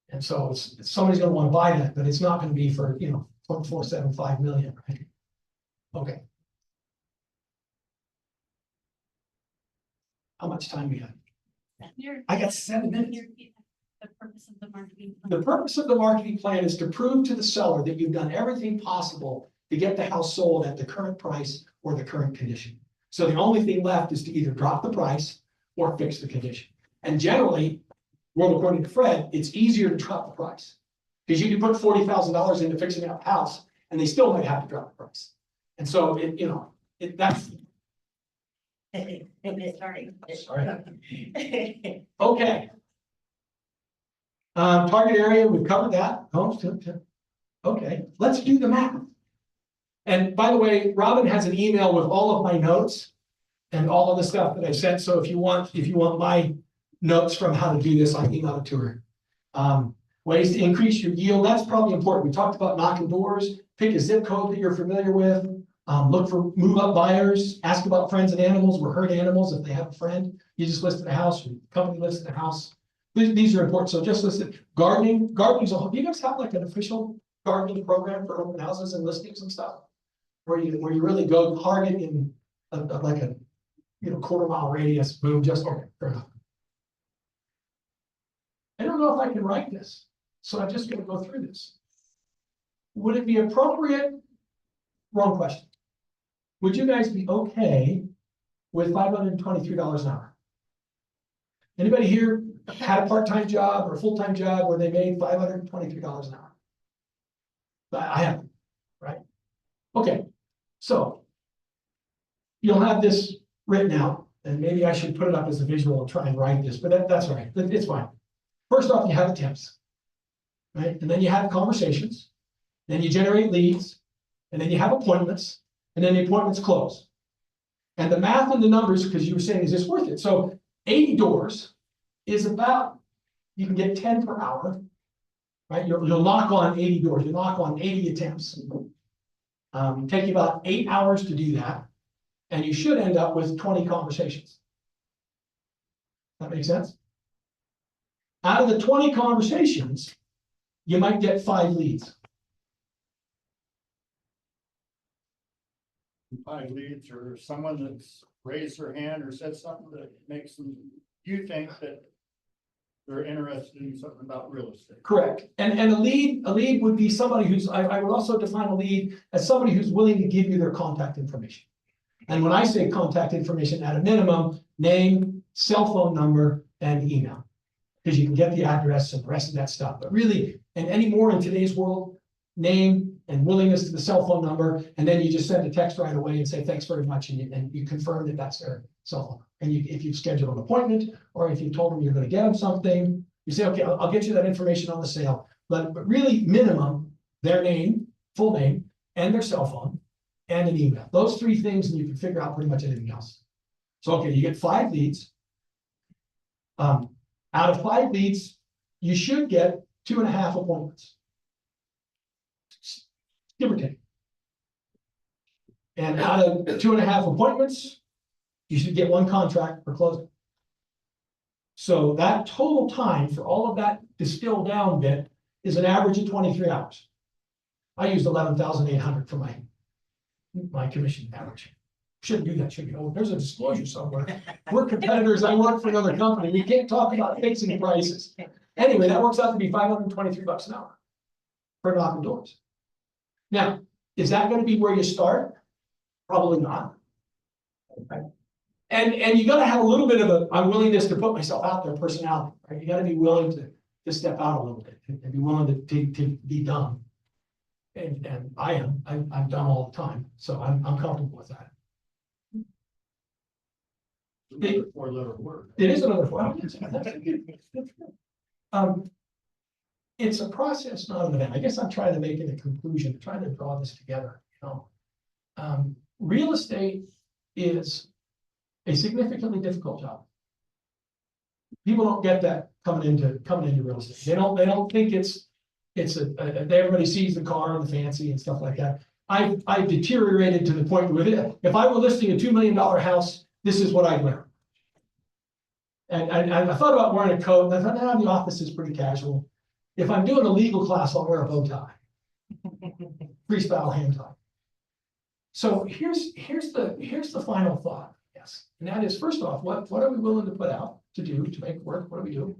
[SPEAKER 7] And so somebody's gonna wanna buy that, but it's not gonna be for, 0.475 million, right? Okay. How much time we have? I got 7 minutes.
[SPEAKER 2] The purpose of the marketing.
[SPEAKER 7] The purpose of the marketing plan is to prove to the seller that you've done everything possible to get the house sold at the current price or the current condition. So the only thing left is to either drop the price or fix the condition. And generally, well, according to Fred, it's easier to drop the price. Because you can put $40,000 into fixing up the house and they still might have to drop the price. And so that's. Sorry. Okay. Target area, we've covered that. Okay, let's do the math. And by the way, Robin has an email with all of my notes and all of the stuff that I sent. So if you want my notes from how to do this, I email it to her. Ways to increase your yield, that's probably important. We talked about knocking doors, pick a zip code that you're familiar with. Look for move-up buyers, ask about friends and animals or herd animals. If they have a friend, you just listed a house, or the company listed a house. These are important. So just listen, gardening, do you guys have like an official gardening program for open houses and listings and stuff? Where you really go target in like a quarter-mile radius, boom, just okay, fair enough. I don't know if I can write this, so I'm just gonna go through this. Would it be appropriate? Wrong question. Would you guys be okay with $523 an hour? Anybody here had a part-time job or a full-time job where they made $523 an hour? I haven't, right? Okay, so you'll have this written out, and maybe I should put it up as a visual and try and write this, but that's all right. It's fine. First off, you have attempts, right? And then you have conversations, then you generate leads, and then you have appointments, and then the appointments close. And the math and the numbers, because you were saying, is this worth it? So 80 doors is about, you can get 10 per hour, right? You'll knock on 80 doors, you knock on 80 attempts. Take you about 8 hours to do that, and you should end up with 20 conversations. That makes sense? Out of the 20 conversations, you might get 5 leads.
[SPEAKER 9] 5 leads or someone that's raised their hand or said something that makes them, you think that they're interested in something about real estate.
[SPEAKER 7] Correct. And a lead would be somebody who's, I would also define a lead as somebody who's willing to give you their contact information. And when I say contact information, at a minimum, name, cell phone number, and email. Because you can get the address and the rest of that stuff. But really, and anymore in today's world, name and willingness to the cell phone number, and then you just send a text right away and say, thanks very much, and you confirm that that's their cell phone. And if you've scheduled an appointment, or if you told them you're gonna get them something, you say, okay, I'll get you that information on the sale. But really, minimum, their name, full name, and their cell phone, and an email. Those 3 things, and you can figure out pretty much anything else. So, okay, you get 5 leads. Out of 5 leads, you should get 2.5 appointments. Give or take. And out of 2.5 appointments, you should get 1 contract for closing. So that total time for all of that distilled down bit is an average of 23 hours. I used 11,800 for my commission average. Shouldn't do that, should be. Oh, there's a disclosure somewhere. We're competitors. I work for another company. We can't talk about fixing prices. Anyway, that works out to be $523 an hour for knocking doors. Now, is that going to be where you start? Probably not. Okay. And you got to have a little bit of a willingness to put myself out there, personality, right? You got to be willing to step out a little bit and be willing to be dumb. And I'm dumb all the time, so I'm comfortable with that.
[SPEAKER 9] Another four-letter word.
[SPEAKER 7] It is another one. It's a process, not an event. I guess I'm trying to make it a conclusion, trying to draw this together, you know. Real estate is a significantly difficult job. People don't get that coming into real estate. They don't think it's everybody sees the car and the fancy and stuff like that. I've deteriorated to the point where if I were listing a $2 million house, this is what I'd wear. And I thought about wearing a coat, and I thought, nah, the office is pretty casual. If I'm doing a legal class, I'll wear a bow tie. Freestyle hand tie. So here's the final thought, yes. And that is, first off, what are we willing to put out to do to make it work? What do we do?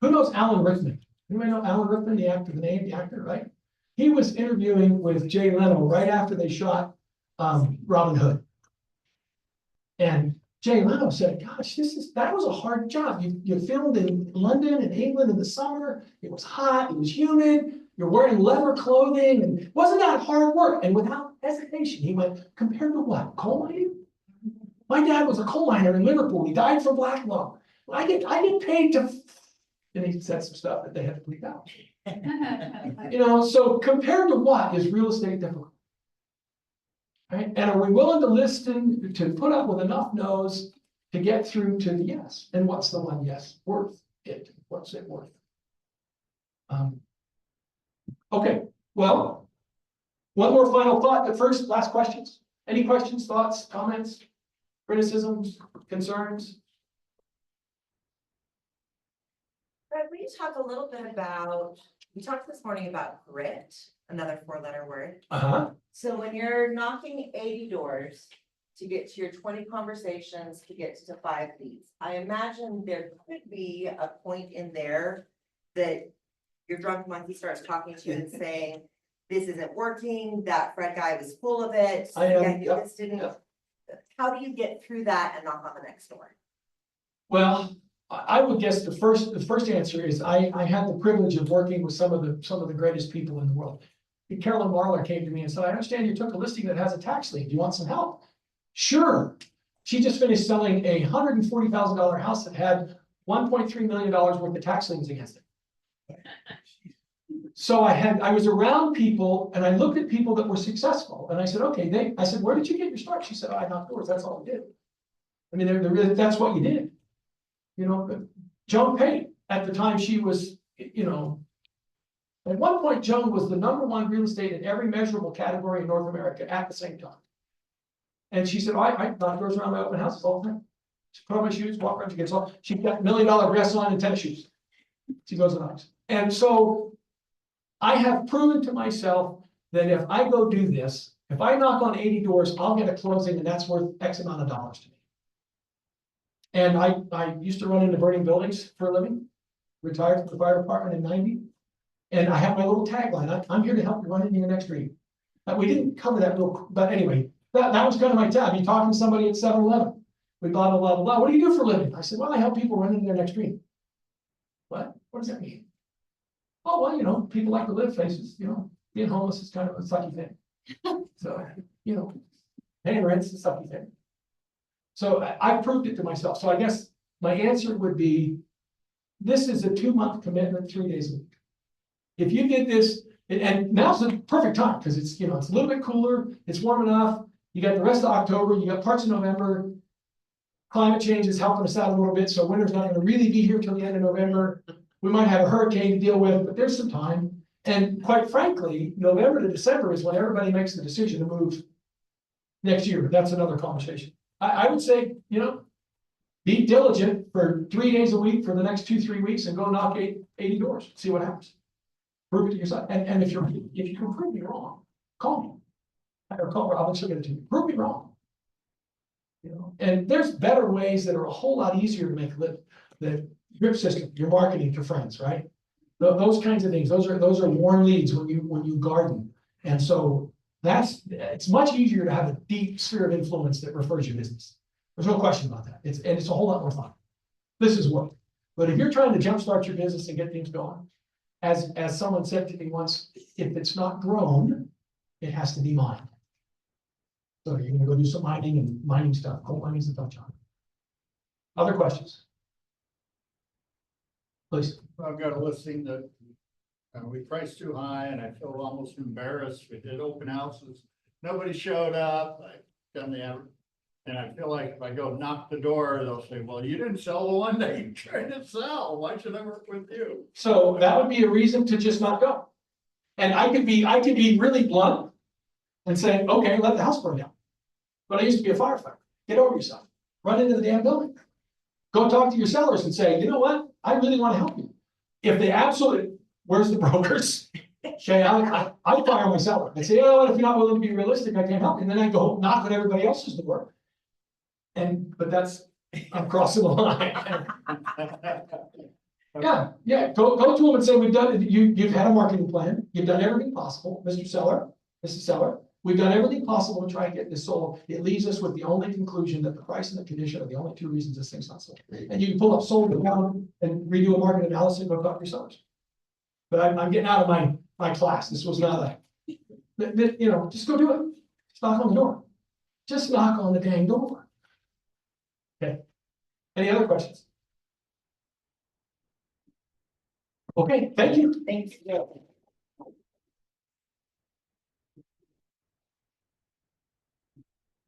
[SPEAKER 7] Who knows Alan Rickman? Anybody know Alan Rickman, the actor, right? He was interviewing with Jay Leno right after they shot Robin Hood. And Jay Leno said, gosh, that was a hard job. You filmed in London and England in the summer. It was hot, it was humid, you're wearing leather clothing, and wasn't that hard work? And without hesitation, he went, compared to what? Coal mining? My dad was a coal miner in Liverpool. He died from black lung. I get paid to, and he said some stuff that they had to bleep out. You know, so compared to what is real estate difficult? Right? And are we willing to listen, to put up with enough no's to get through to the yes? And what's the one yes worth it? What's it worth? Okay, well, one more final thought, but first, last questions. Any questions, thoughts, comments, criticisms, concerns?
[SPEAKER 1] Fred, will you talk a little bit about, we talked this morning about grit, another four-letter word.
[SPEAKER 7] Uh-huh.
[SPEAKER 1] So when you're knocking 80 doors to get to your 20 conversations, to get to 5 leads, I imagine there could be a point in there that your drunk monkey starts talking to you and saying, this isn't working, that Fred guy was full of it. This didn't. How do you get through that and knock on the next door?
[SPEAKER 7] Well, I would guess the first answer is I had the privilege of working with some of the greatest people in the world. Carolyn Marler came to me and said, I understand you took a listing that has a tax lien. Do you want some help? Sure. She just finished selling a $140,000 house that had $1.3 million worth of tax liens against it. So I was around people and I looked at people that were successful and I said, okay, I said, where did you get your start? She said, I knocked doors. That's all I did. I mean, that's what you did. You know, Joan Pate, at the time she was, you know, at one point, Joan was the #1 real estate in every measurable category in North America at the same time. And she said, I knock doors around my open houses all the time. She put on my shoes, walk around, she gets off. She's got $1 million dress on and tennis shoes. She goes and knocks. And so I have proven to myself that if I go do this, if I knock on 80 doors, I'll get a closing and that's worth X amount of dollars to me. And I used to run into burning buildings for a living, retired from the fire department in '90. And I have my little tagline, I'm here to help you run into your next dream. We didn't cover that but anyway, that was kind of my tab. You talking to somebody at 7-Eleven, we blah, blah, blah, blah, blah. What do you do for a living? I said, well, I help people run into their next dream. What does that mean? Oh, well, you know, people like to live places, you know, being homeless is kind of a sucky thing. So, you know, paying rent's a sucky thing. So I proved it to myself. So I guess my answer would be, this is a 2-month commitment, 3 days a week. If you did this, and now's the perfect time because it's, you know, it's a little bit cooler, it's warm enough. You got the rest of October, you got parts of November. Climate change is helping us out a little bit, so winter's not going to really be here till the end of November. We might have a hurricane to deal with, but there's some time. And quite frankly, November to December is when everybody makes the decision to move next year. That's another conversation. I would say, you know, be diligent for 3 days a week for the next 2-3 weeks and go knock 80 doors, see what happens. Prove it to yourself. And if you can prove me wrong, call me. Or call Rob and she'll get it to you. Prove me wrong. You know, and there's better ways that are a whole lot easier to make a living. The drip system, your marketing to friends, right? Those kinds of things. Those are warm leads when you garden. And so it's much easier to have a deep sphere of influence that refers your business. There's no question about that. It's a whole lot more fun. This is work. But if you're trying to jumpstart your business and get things going, as someone said to me once, if it's not grown, it has to be mined. So you're gonna go do some mining and mining stuff. Coal mining is a tough job. Other questions? Please.
[SPEAKER 9] I've got a listing that we priced too high and I feel almost embarrassed. We did open houses. Nobody showed up. I done the average. And I feel like if I go knock the door, they'll say, well, you didn't sell the one that you tried to sell. Why should I work with you?
[SPEAKER 7] So that would be a reason to just not go. And I could be really blunt and say, okay, let the house burn down. But I used to be a firefighter. Get over yourself. Run into the damn building. Go talk to your sellers and say, you know what? I really want to help you. If they absolutely, where's the brokers? Okay, I fire my seller. I say, oh, if you're not willing to be realistic, I can't help you. And then I go knock on everybody else's door. But I'm crossing the line. Yeah, go to them and say, we've done, you've had a marketing plan, you've done everything possible, Mr. Seller, Mrs. Seller. We've done everything possible to try and get this sold. It leaves us with the only conclusion that the price and the condition are the only two reasons this thing's not sold. And you can pull up sold around and redo a market analysis and go talk to your sellers. But I'm getting out of my class. This was not just go do it. Just knock on the door. Just knock on the dang door. Okay. Any other questions? Okay, thank you.
[SPEAKER 1] Thank you.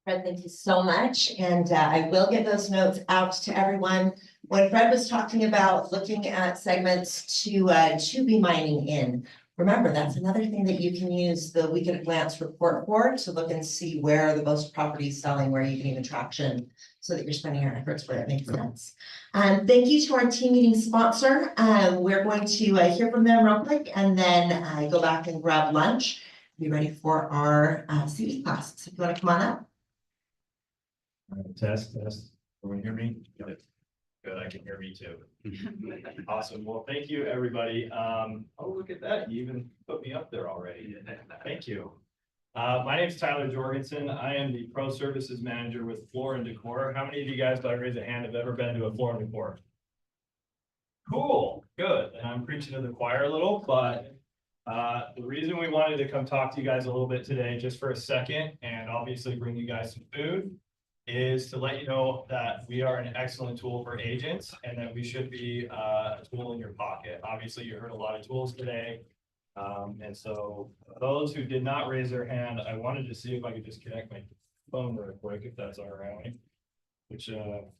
[SPEAKER 1] Fred, thank you so much, and I will get those notes out to everyone. When Fred was talking about looking at segments to be mining in, remember, that's another thing that you can use the week at a glance report for, to look and see where the most property is selling, where you gain attraction, so that you're spending your efforts where it makes sense. Thank you to our team meeting sponsor. We're going to hear from them real quick, and then go back and grab lunch. Be ready for our CE class. So if you want to come on up.
[SPEAKER 10] Test. Everyone hear me? Good. Good, I can hear me too. Awesome. Well, thank you, everybody. Oh, look at that. You even put me up there already. Thank you. My name is Tyler Jorgensen. I am the Pro Services Manager with Floor and Decor. How many of you guys, by raise a hand, have ever been to a Floor and Decor? Cool, good. And I'm preaching to the choir a little, but the reason we wanted to come talk to you guys a little bit today, just for a second, and obviously bring you guys some food, is to let you know that we are an excellent tool for agents and that we should be a tool in your pocket. Obviously, you heard a lot of tools today. And so those who did not raise their hand, I wanted to see if I could just connect my phone real quick, if that's all right. Which uh-oh,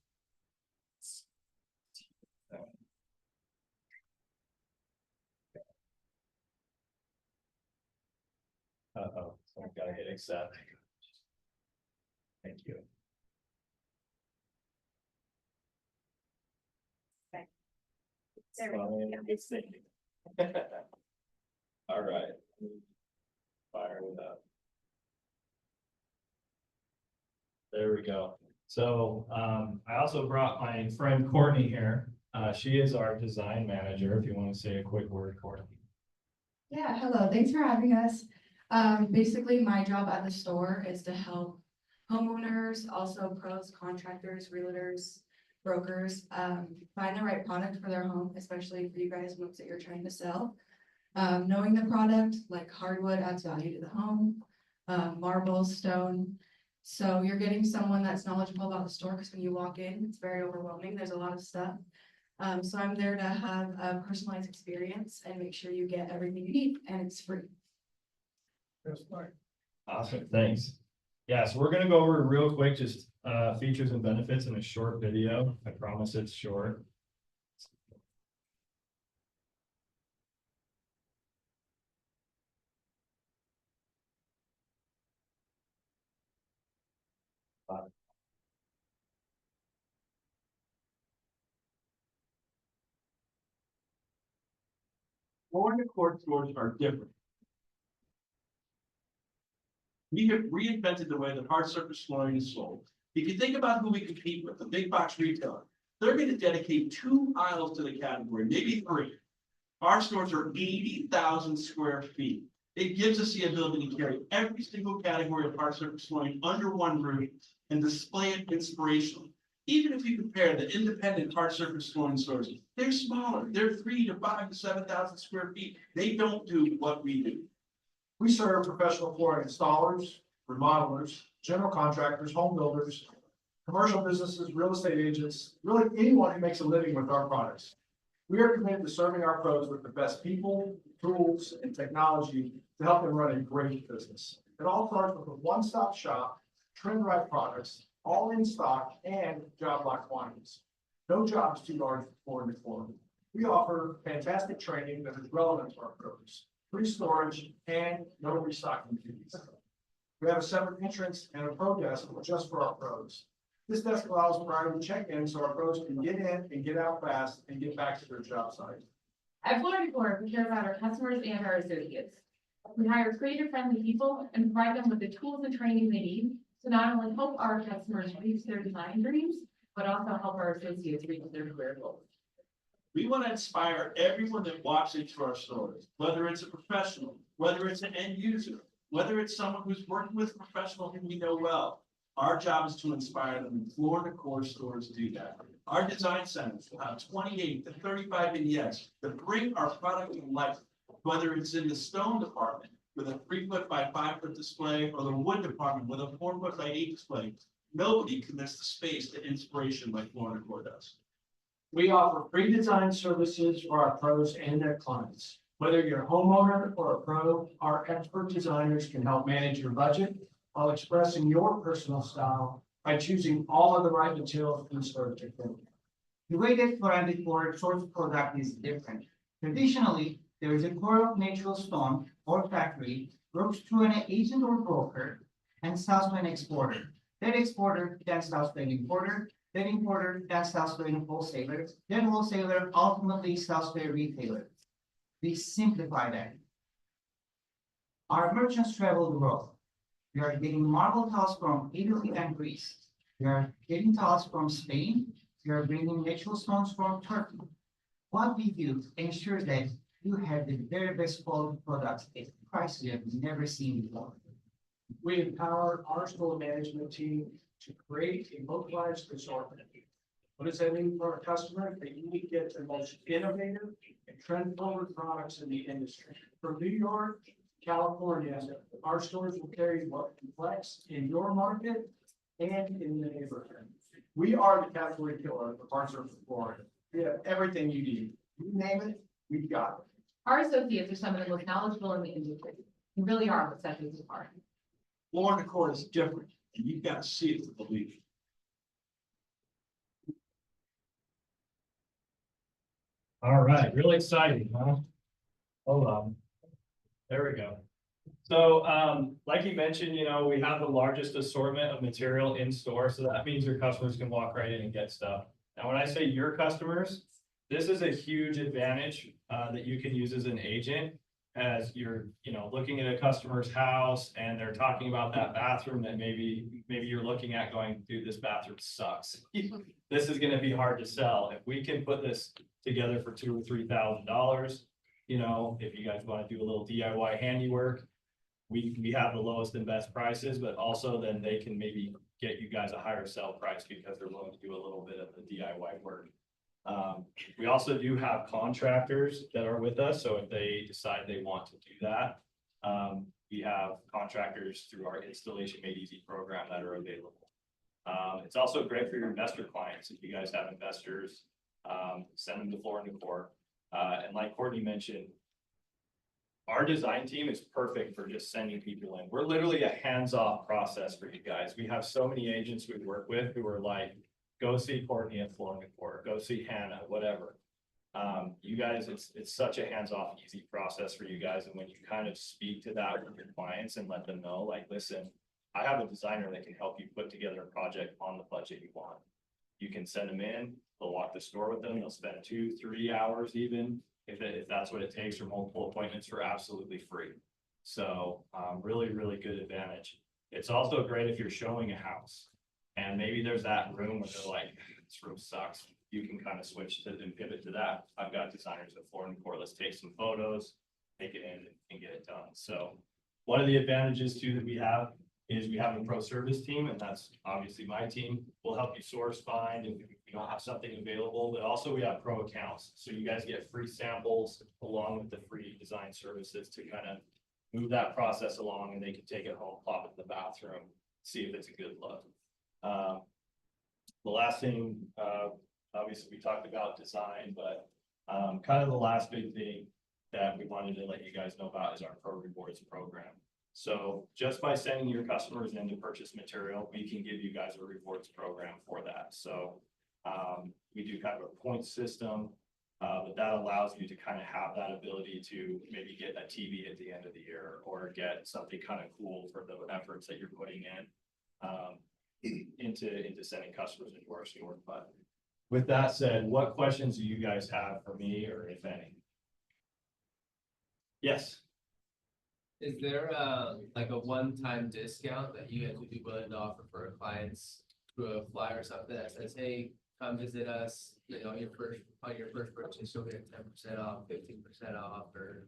[SPEAKER 10] so I've got to hit accept. Thank you.
[SPEAKER 2] There we go.
[SPEAKER 10] All right. Fire it up. There we go. So I also brought my friend Courtney here. She is our design manager, if you want to say a quick word, Courtney.
[SPEAKER 2] Yeah, hello, thanks for having us. Basically, my job at the store is to help homeowners, also pros, contractors, realtors, brokers, find the right product for their home, especially for you guys, homes that you're trying to sell. Knowing the product, like hardwood adds value to the home, marble, stone. So you're getting someone that's knowledgeable about the store, because when you walk in, it's very overwhelming. There's a lot of stuff. So I'm there to have a personalized experience and make sure you get everything you need, and it's free.
[SPEAKER 10] Awesome, thanks. Yeah, so we're gonna go over real quick, just features and benefits in a short video. I promise it's short.
[SPEAKER 11] Floor and Decor stores are different. We have reinvented the way that hard surface flooring is sold. If you think about who we compete with, the big box retailer, they're going to dedicate 2 aisles to the category, maybe 3. Our stores are 80,000 square feet. It gives us the ability to carry every single category of hard surface flooring under one roof and display it inspirationally. Even if you compare the independent hard surface flooring stores, they're smaller. They're 3 to 5 to 7,000 square feet. They don't do what we do.
[SPEAKER 12] We serve professional flooring installers, remodelers, general contractors, home builders,
[SPEAKER 7] commercial businesses, real estate agents, really anyone who makes a living with our products. We are committed to serving our pros with the best people, tools, and technology to help them run a great business. It all starts with a one-stop shop, trend right products, all in stock and job lot quantities. No job is too large for Floor & Decor. We offer fantastic training that is relevant to our pros, free storage, and no restocking fees. We have a separate entrance and a pro desk just for our pros. This desk allows priority check-in so our pros can get in and get out fast and get back to their job site.
[SPEAKER 12] At Floor & Decor, we care about our customers and our associates. We hire creative, friendly people and provide them with the tools and training they need to not only help our customers reach their design dreams, but also help our associates reach their career goals.
[SPEAKER 11] We want to inspire everyone that walks into our stores, whether it's a professional, whether it's an end user, whether it's someone who's working with a professional whom we know well. Our job is to inspire them, and Floor & Decor stores do that. Our design centers will have 28 to 35 vignettes that bring our product to life, whether it's in the stone department with a 3-foot by 5-foot display or the wood department with a 4-foot by 8 display. Nobody can miss the space to inspiration like Floor & Decor does.
[SPEAKER 7] We offer free design services for our pros and their clients. Whether you're a homeowner or a pro, our expert designers can help manage your budget while expressing your personal style by choosing all of the right materials and storage equipment.
[SPEAKER 13] The way that Floor & Decor source product is different. Traditionally, there is a core of natural stone or factory, works through an agent or broker, and sells to an exporter. That exporter then sells to an importer, then importer then sells to a wholesaler, then wholesaler ultimately sells to a retailer. We simplify that. Our merchants travel the world. We are getting marble tiles from Italy and Greece. We are getting tiles from Spain. We are bringing natural stones from Turkey. What we do ensures that you have the very best quality products at prices you have never seen before.
[SPEAKER 7] We empower our store management team to create a localized assortment. What does that mean for our customers? That you get the most innovative and trend-forward products in the industry. From New York, California, our stores will carry what reflects in your market and in the neighborhood. We are the category killer for hard surface flooring. We have everything you need. You name it, we've got it.
[SPEAKER 12] Our associates are some of the most knowledgeable in the industry. We really are what sets us apart.
[SPEAKER 11] Floor & Decor is different, and you've got to see it to believe it.
[SPEAKER 10] All right, really exciting, huh? Hold on. There we go. So, like you mentioned, you know, we have the largest assortment of material in store, so that means your customers can walk right in and get stuff. Now, when I say your customers, this is a huge advantage that you can use as an agent as you're, you know, looking at a customer's house and they're talking about that bathroom that maybe you're looking at going, dude, this bathroom sucks. This is going to be hard to sell. If we can put this together for $2,000 or $3,000, you know, if you guys want to do a little DIY handiwork, we have the lowest and best prices, but also then they can maybe get you guys a higher sell price because they're willing to do a little bit of the DIY work. We also do have contractors that are with us, so if they decide they want to do that, we have contractors through our Installation Made Easy program that are available. It's also great for your investor clients. If you guys have investors, send them to Floor & Decor. And like Courtney mentioned, our design team is perfect for just sending people in. We're literally a hands-off process for you guys. We have so many agents we work with who are like, go see Courtney at Floor & Decor, go see Hannah, whatever. You guys, it's such a hands-off, easy process for you guys. And when you kind of speak to that with your clients and let them know, like, listen, I have a designer that can help you put together a project on the budget you want. You can send them in, they'll walk the store with them, they'll spend 2-3 hours even, if that's what it takes, or multiple appointments for absolutely free. So really, really good advantage. It's also great if you're showing a house and maybe there's that room where they're like, this room sucks. You can kind of switch to and pivot to that. I've got designers at Floor & Decor. Let's take some photos, take it in and get it done. So one of the advantages too that we have is we have a pro service team, and that's obviously my team. We'll help you source, find, and if you don't have something available, but also we have pro accounts. So you guys get free samples along with the free design services to kind of move that process along, and they can take it home, pop it in the bathroom, see if it's a good look. The last thing, obviously, we talked about design, but kind of the last big thing that we wanted to let you guys know about is our Pro Rewards program. So just by sending your customers in to purchase material, we can give you guys a rewards program for that. So we do kind of a point system, but that allows you to kind of have that ability to maybe get a TV at the end of the year or get something kind of cool for the efforts that you're putting in into sending customers into our store. But with that said, what questions do you guys have for me, or if any? Yes.
[SPEAKER 8] Is there like a one-time discount that you guys would be willing to offer for our clients through a flyer or something that says, hey, come visit us, you know, your first purchase, you'll get 10% off, 15% off, or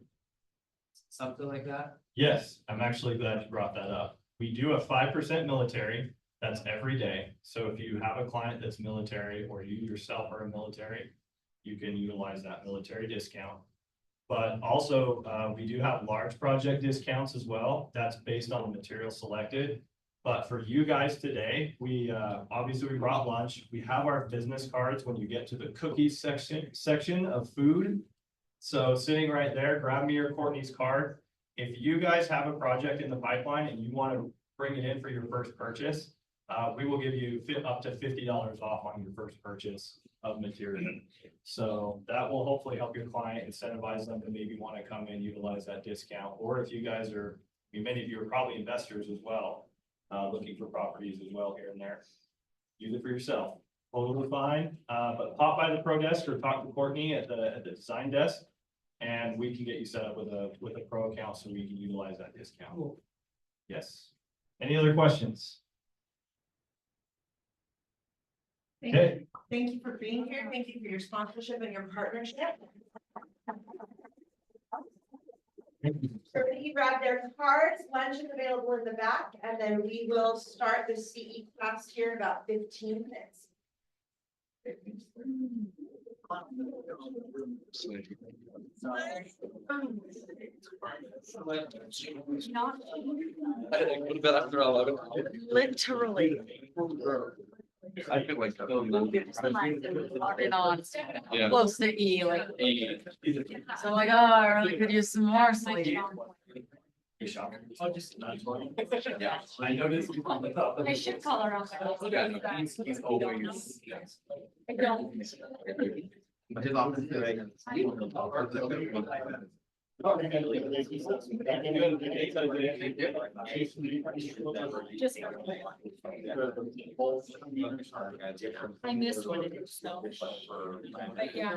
[SPEAKER 8] something like that?
[SPEAKER 10] Yes, I'm actually glad you brought that up. We do a 5% military, that's every day. So if you have a client that's military or you yourself are a military, you can utilize that military discount. But also, we do have large project discounts as well. That's based on the material selected. But for you guys today, we obviously we brought lunch. We have our business cards when you get to the cookies section of food. So sitting right there, grab me or Courtney's card. If you guys have a project in the pipeline and you want to bring it in for your first purchase, we will give you up to $50 off on your first purchase of material. So that will hopefully help your client, incentivize them to maybe want to come and utilize that discount. Or if you guys are, I mean, many of you are probably investors as well, looking for properties as well here and there. Use it for yourself. Totally fine. But pop by the pro desk or talk to Courtney at the design desk, and we can get you set up with a pro account so we can utilize that discount. Yes. Any other questions? Okay.
[SPEAKER 1] Thank you for being here. Thank you for your sponsorship and your partnership. Everybody grab their cards, lunch is available in the back, and then we will start the CE class here in about 15 minutes.
[SPEAKER 14] Literally.
[SPEAKER 8] I feel like.
[SPEAKER 14] Yeah. Close to E, like. So I'm like, oh, I really could use some more sleep.
[SPEAKER 10] Yeah, I noticed.
[SPEAKER 14] I should call her out.
[SPEAKER 8] He's always.
[SPEAKER 14] I don't.
[SPEAKER 8] But his office is like.
[SPEAKER 14] Just. I missed what it is though. But yeah.